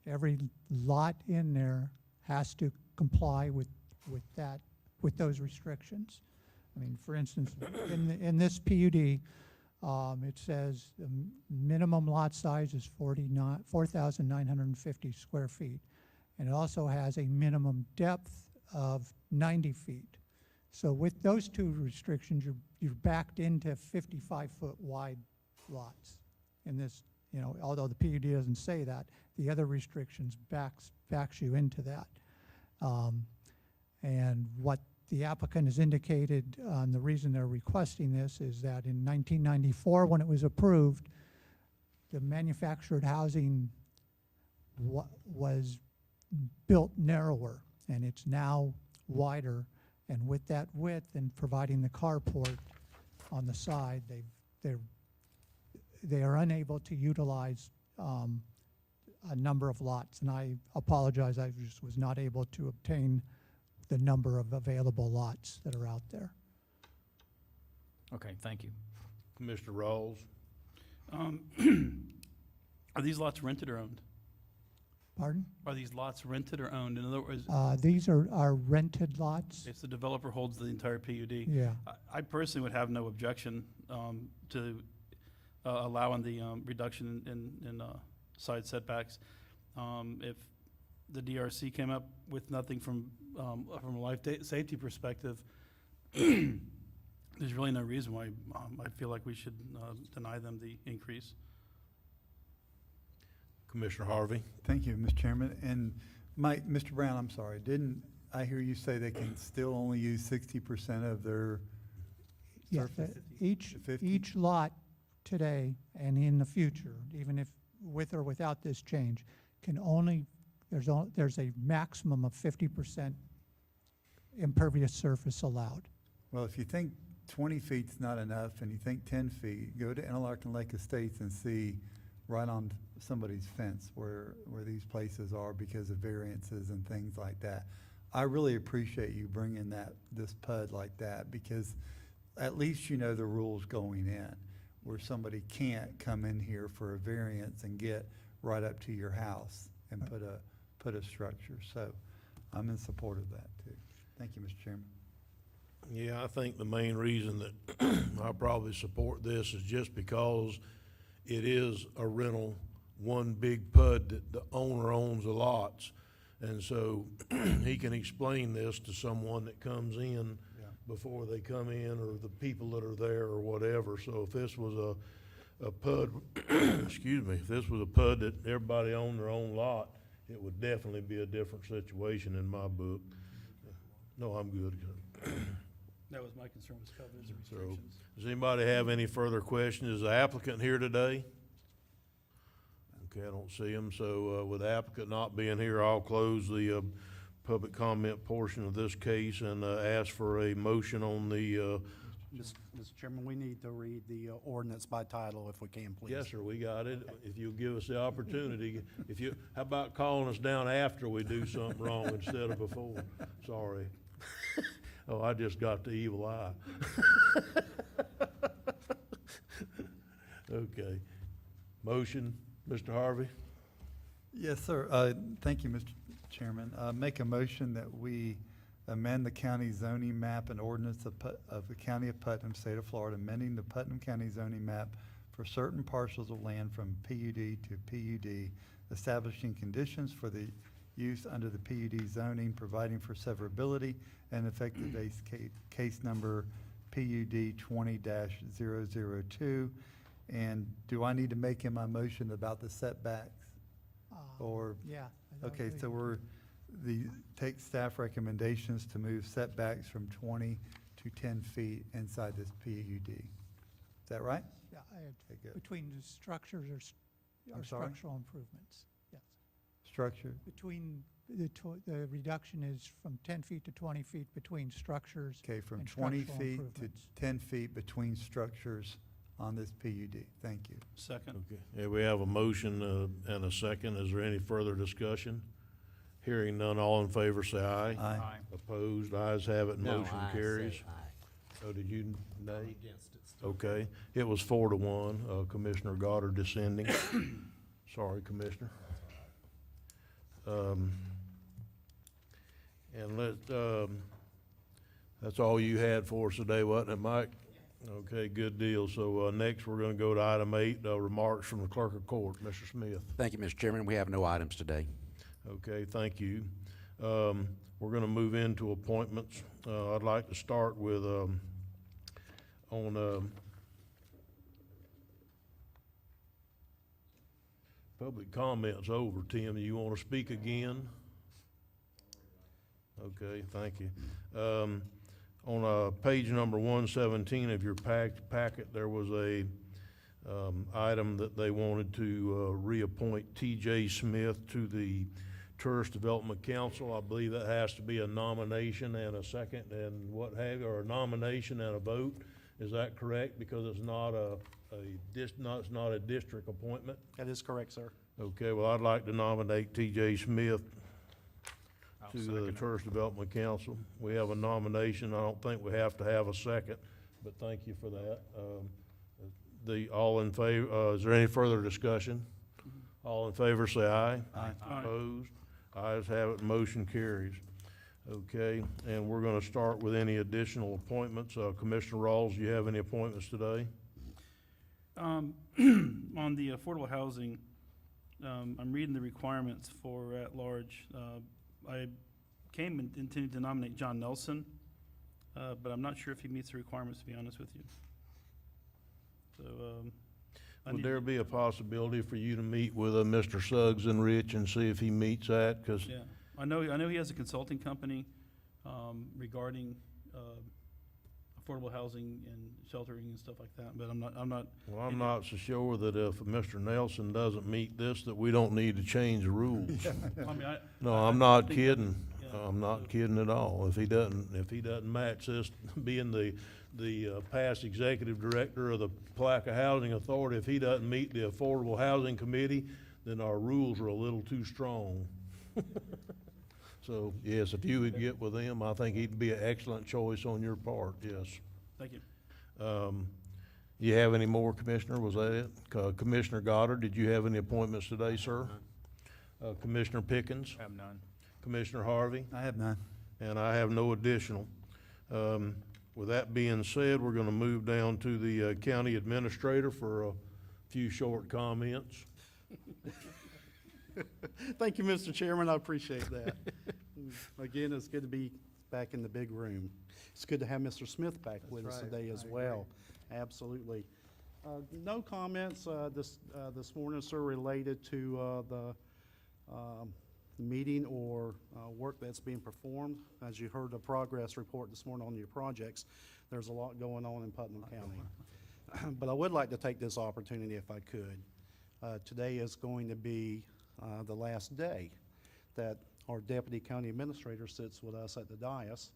Every lot in there has to comply with that, with those restrictions. I mean, for instance, in this PUD, it says the minimum lot size is 4,950 square feet. And it also has a minimum depth of 90 feet. So with those two restrictions, you're backed into 55-foot wide lots. In this, you know, although the PUD doesn't say that, the other restrictions backs you into that. And what the applicant has indicated on the reason they're requesting this is that in 1994, when it was approved, the manufactured housing was built narrower, and it's now wider. And with that width and providing the carport on the side, they are unable to utilize a number of lots. And I apologize, I just was not able to obtain the number of available lots that are out there. Okay, thank you. Commissioner Rawls? Are these lots rented or owned? Pardon? Are these lots rented or owned? In other words, These are rented lots. if the developer holds the entire PUD. Yeah. I personally would have no objection to allowing the reduction in side setbacks. If the DRC came up with nothing from a life safety perspective, there's really no reason why I feel like we should deny them the increase. Commissioner Harvey? Thank you, Mr. Chairman. And Mr. Brown, I'm sorry, didn't I hear you say they can still only use 60% of their Yeah, surface? each lot today and in the future, even if with or without this change, can only, there's a maximum of 50% impervious surface allowed. Well, if you think 20 feet's not enough and you think 10 feet, go to Interlochen Lake Estates and see right on somebody's fence where these places are because of variances and things like that. I really appreciate you bringing this PUD like that, because at least you know the rules going in, where somebody can't come in here for a variance and get right up to your house and put a structure. So I'm in support of that too. Thank you, Mr. Chairman. Yeah, I think the main reason that I probably support this is just because it is a rental, one big PUD that the owner owns the lots. And so he can explain this to someone that comes in before they come in, or the people that are there or whatever. So if this was a PUD, excuse me, if this was a PUD that everybody owned their own lot, it would definitely be a different situation in my book. No, I'm good. That was my concern, was covenants and So, restrictions. does anybody have any further questions? Is the applicant here today? Okay, I don't see him. So with the applicant not being here, I'll close the public comment portion of this case and ask for a motion on the. Mr. Chairman, we need to read the ordinance by title if we can, please. Yes, sir, we got it. If you'll give us the opportunity. How about calling us down after we do something wrong instead of before? Sorry. Oh, I just got the evil eye. Okay. Motion, Mr. Harvey? Yes, sir. Thank you, Mr. Chairman. Make a motion that we amend the county zoning map and ordinance of the County of Putnam, State of Florida, amending the Putnam County zoning map for certain parcels of land from PUD to PUD, establishing conditions for the use under the PUD zoning, providing for severability, and effective base case number PUD 20-002. And do I need to make in my motion about the setbacks? Or, Yeah. okay, so take staff recommendations to move setbacks from 20 to 10 feet inside this PUD. Is that right? Yeah, Okay, good. between the structures I'm or sorry? structural improvements, yes. Structure? Between, the reduction is from 10 feet to 20 feet between structures Okay, from and 20 structural feet to improvements. 10 feet between structures on this PUD. Thank you. Second. Okay, yeah, we have a motion and a second. Is there any further discussion? Hearing none, all in favor say aye. Aye. Opposed, ayes have it, No, motion I carries. say aye. Oh, did you nay? Against it still. Okay, it was 4-1, Commissioner Goddard dissenting. Sorry, Commissioner. And that's all you had for us today, wasn't it, Mike? Okay, good deal. So, next, we're gonna go to item 8, remarks from the clerk of court, Mr. Smith. Thank you, Mr. Chairman. We have no items today. Okay, thank you. We're gonna move into appointments. I'd like to start with, public comments over. Tim, you wanna speak again? Okay, thank you. On page number 117 of your packet, there was a item that they wanted to reappoint T.J. Smith to the Tourist Development Council. I believe that has to be a nomination and a second and what have you, or a nomination and a vote. Is that correct? Because it's not it's not a district appointment? That is correct, sir. Okay, well, I'd like to nominate T.J. Smith I'll to second the it. Tourist Development Council. We have a nomination. I don't think we have to have a second, but thank you for that. All in favor, is there any further discussion? All in favor, say aye. Aye. Aye. Opposed? Ayes have it, motion carries. Okay, and we're gonna start with any additional appointments. Commissioner Rawls, do you have any appointments today? On the affordable housing, I'm reading the requirements for at-large. I came and intended to nominate John Nelson, but I'm not sure if he meets the requirements, to be honest with you. So, I Would need- there be a possibility for you to meet with Mr. Suggs and Rich and see if he meets that? 'Cause Yeah, I know he has a consulting company, regarding, affordable housing and sheltering and stuff like that, but I'm not. well, I'm not so sure that if Mr. Nelson doesn't meet this, that we don't need to change the rules. I mean, No, I I'm not think that- kidding. yeah, I'm not kidding at all. If he doesn't match this, being the past executive director of the Palatka Housing Authority, if he doesn't meet the Affordable Housing Committee, then our rules are a little too strong. So, yes, if you would get with him, I think he'd be an excellent choice on your part, yes. Thank you. You have any more, Commissioner? Was that it? Commissioner Goddard, did you have any appointments today, sir? Commissioner Pickens? Have none. Commissioner Harvey? I have none. And I have no additional. With that being said, we're gonna move down to the county administrator for a few short comments. Thank you, Mr. Chairman. I appreciate that. Again, it's good to be back in the big room. It's good to have Mr. Smith back with us right. today as I well. Absolutely. No comments this morning, sir, related to the meeting or work that's being performed. As you heard the progress report this morning on your projects, there's a lot going on in Putnam County. But I would like to take this opportunity if I could. Today is going to be the last day that our deputy county administrator sits with us at the dais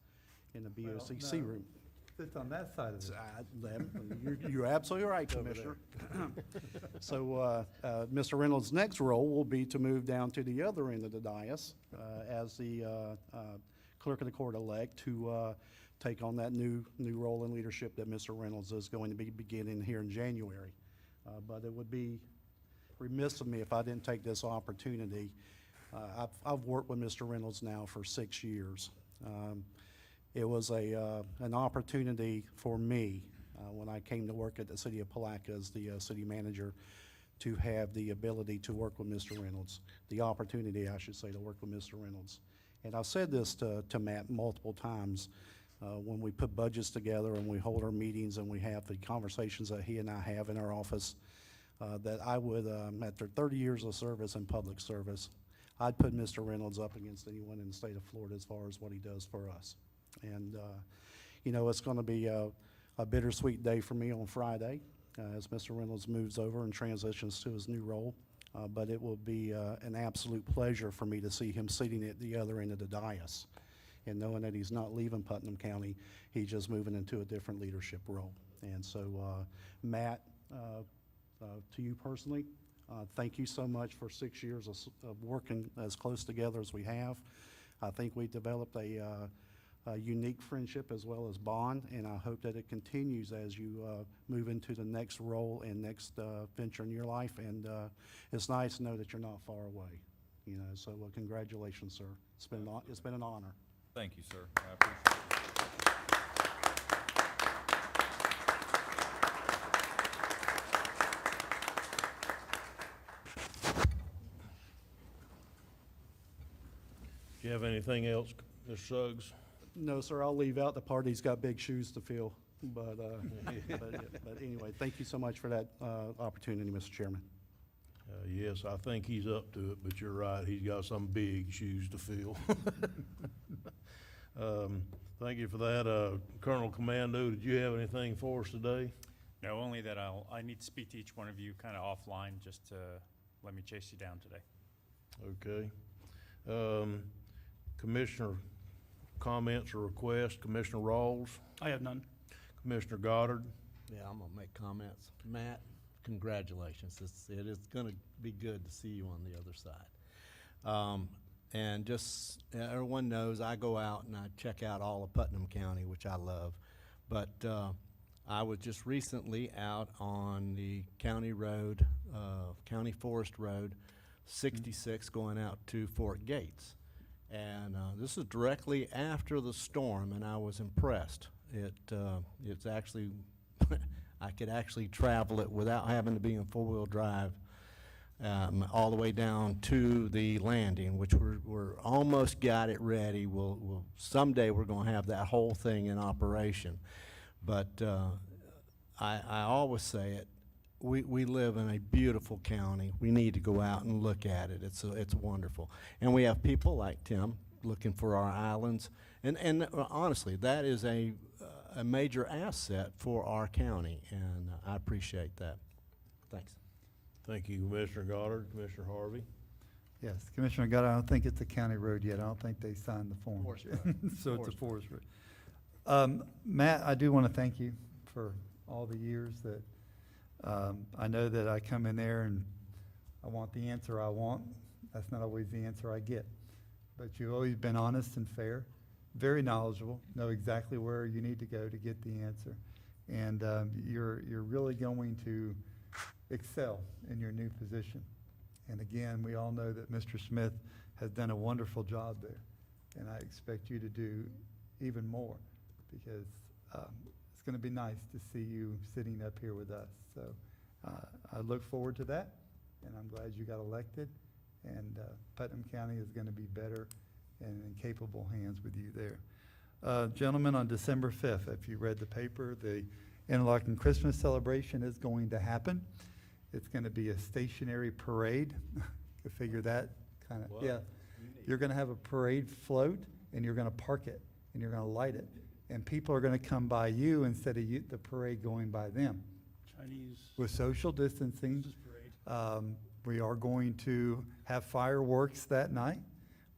in the BOCC no. room. Sits on that side of it. You're absolutely right, Commissioner. So, Mr. Reynolds' next role will be to move down to the other end of the dais as the clerk of the court-elect to take on that new role in leadership that Mr. Reynolds is going to be beginning here in January. But it would be remiss of me if I didn't take this opportunity. I've worked with Mr. Reynolds now for 6 years. It was an opportunity for me when I came to work at the city of Palatka as the city manager to have the ability to work with Mr. Reynolds, the opportunity, I should say, to work with Mr. Reynolds. And I've said this to Matt multiple times, when we put budgets together and we hold our meetings and we have the conversations that he and I have in our office, that I would, after 30 years of service in public service, I'd put Mr. Reynolds up against anyone in the state of Florida as far as what he does for us. And, you know, it's going to be a bittersweet day for me on Friday as Mr. Reynolds moves over and transitions to his new role. But it will be an absolute pleasure for me to see him sitting at the other end of the dais and knowing that he's not leaving Putnam County, he's just moving into a different leadership role. And so, Matt, to you personally, thank you so much for 6 years of working as close together as we have. I think we developed a unique friendship as well as bond, and I hope that it continues as you move into the next role and next venture in your life. And it's nice to know that you're not far away. You know, so congratulations, sir. It's been an honor. Thank you, sir. I appreciate it. Do you have anything else, Mr. Suggs? No, sir, I'll leave out the part he's got big shoes to fill. But anyway, thank you so much for that opportunity, Mr. Chairman. Yes, I think he's up to it, but you're right, he's got some big shoes to fill. Thank you for that. Colonel Commando, did you have anything for us today? No, only that I need to speak to each one of you kind of offline just to let me chase you down today. Okay. Commissioner comments or requests, Commissioner Rawls, I have none. Commissioner Goddard. Yeah, I'm gonna make comments. Matt, congratulations. It is gonna be good to see you on the other side. And just, everyone knows I go out and I check out all of Putnam County, which I love. But I was just recently out on the county road, County Forest Road, 66 going out to Fort Gates. And this is directly after the storm, and I was impressed. It's actually, I could actually travel it without having to be in four-wheel drive all the way down to the landing, which we're almost got it ready. We'll someday we're going to have that whole thing in operation. But I always say it. We live in a beautiful county. We need to go out and look at it. It's wonderful. And we have people like Tim looking for our islands. And honestly, that is a major asset for our county, and I appreciate that. Thanks. Thank you, Commissioner Goddard. Commissioner Harvey. Yes, Commissioner Goddard, I don't think it's a county road yet. I don't think they signed the form. Forest road. So it's a forest road. Matt, I do want to thank you for all the years that I know that I come in there and I want the answer I want. That's not always the answer I get. But you've always been honest and fair, very knowledgeable, know exactly where you need to go to get the answer. And you're really going to excel in your new position. And again, we all know that Mr. Smith has done a wonderful job there. And I expect you to do even more, because it's going to be nice to see you sitting up here with us. So I look forward to that, and I'm glad you got elected. And Putnam County is going to be better and in capable hands with you there. Gentlemen, on December 5th, if you read the paper, the Interlochen Christmas celebration is going to happen. It's going to be a stationary parade. You figure that kind of, yeah. You're going to have a parade float, and you're going to park it, and you're going to light it. And people are going to come by you instead of the parade going by them. Chinese. With social distancing, we are going to have fireworks that night.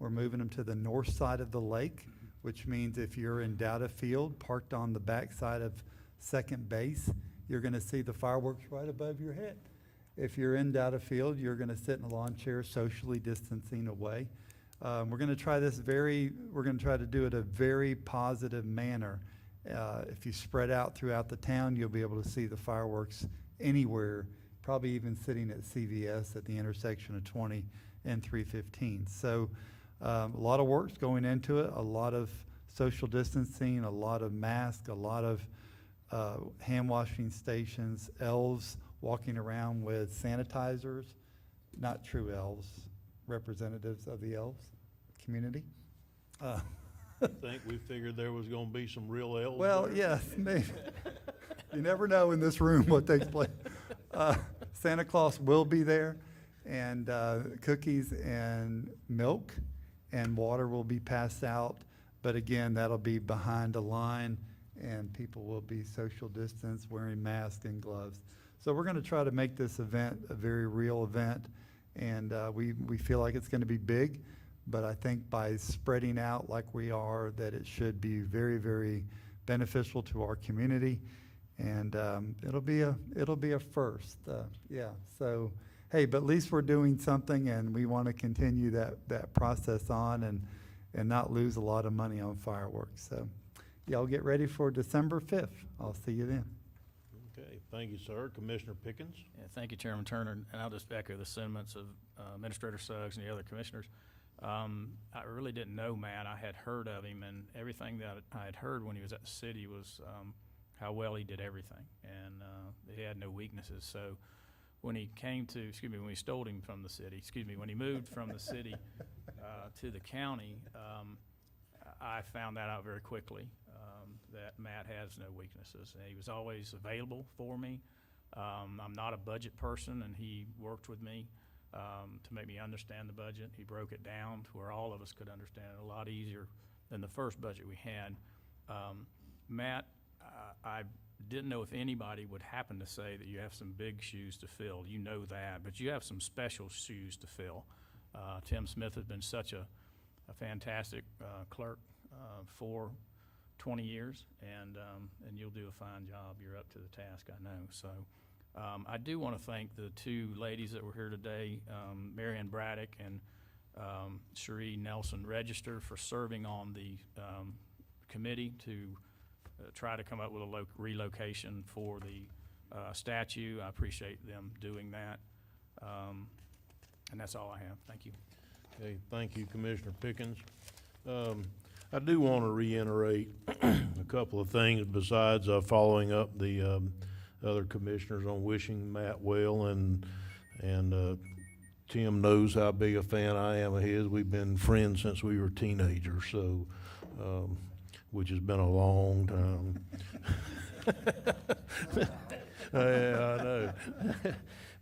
We're moving them to the north side of the lake, which means if you're in Dowda Field, parked on the back side of second base, you're going to see the fireworks right above your head. If you're in Dowda Field, you're going to sit in a lawn chair, socially distancing away. We're going to try to do it a very positive manner. If you spread out throughout the town, you'll be able to see the fireworks anywhere, probably even sitting at CVS at the intersection of 20 and 315. So a lot of work's going into it, a lot of social distancing, a lot of masks, a lot of hand washing stations. Elves walking around with sanitizers, not true elves, representatives of the elves community. I think we figured there was gonna be some real elves Well, there. yes, maybe. You never know in this room what takes place. Santa Claus will be there, and cookies and milk and water will be passed out. But again, that'll be behind a line, and people will be social distance, wearing masks and gloves. So we're going to try to make this event a very real event, and we feel like it's going to be big. But I think by spreading out like we are, that it should be very, very beneficial to our community, and it'll be a first. Yeah. So hey, but at least we're doing something, and we want to continue that process on, and not lose a lot of money on fireworks. So y'all get ready for December 5th. I'll see you then. Okay, thank you, sir. Commissioner Pickens? Yeah, thank you, Chairman Turner, and I'll just echo the sentiments of Administrator Suggs and the other commissioners. I really didn't know Matt. I had heard of him, and everything that I had heard when he was at the city was how well he did everything, and he had no weaknesses. So when he came to, when we stole him from the city, when he moved from the city to the county, I found that out very quickly, that Matt has no weaknesses. And he was always available for me. I'm not a budget person, and he worked with me to make me understand the budget. He broke it down to where all of us could understand it a lot easier than the first budget we had. Matt, I didn't know if anybody would happen to say that you have some big shoes to fill. You know that, but you have some special shoes to fill. Tim Smith has been such a fantastic clerk for 20 years, and you'll do a fine job. You're up to the task, I know. So I do want to thank the two ladies that were here today, Marianne Braddock and Cherie Nelson Register, for serving on the committee to try to come up with a relocation for the statue. I appreciate them doing that. And that's all I have. Thank you. Okay, thank you, Commissioner Pickens. I do want to reiterate a couple of things besides following up the other commissioners on wishing Matt well, and Tim knows how big a fan I am of his. We've been friends since we were teenagers, so which has been a long time. Yeah, I know.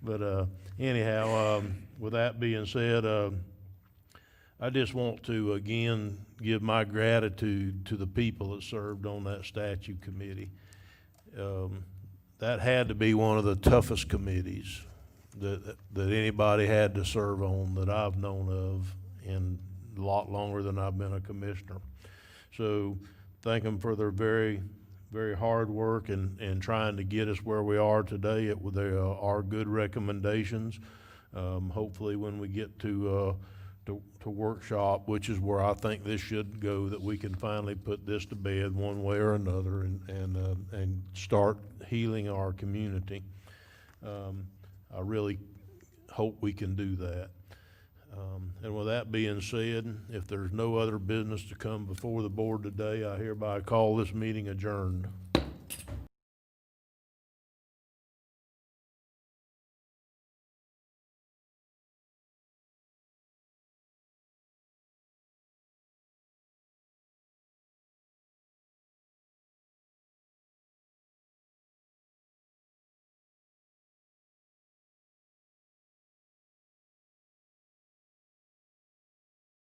But anyhow, with that being said, I just want to again give my gratitude to the people that served on that statute committee. That had to be one of the toughest committees that anybody had to serve on that I've known of in a lot longer than I've been a commissioner. So thank them for their very, very hard work and trying to get us where we are today. They are good recommendations. Hopefully when we get to workshop, which is where I think this should go, that we can finally put this to bed one way or another and start healing our community. I really hope we can do that. And with that being said, if there's no other business to come before the board today, I hereby call this meeting adjourned.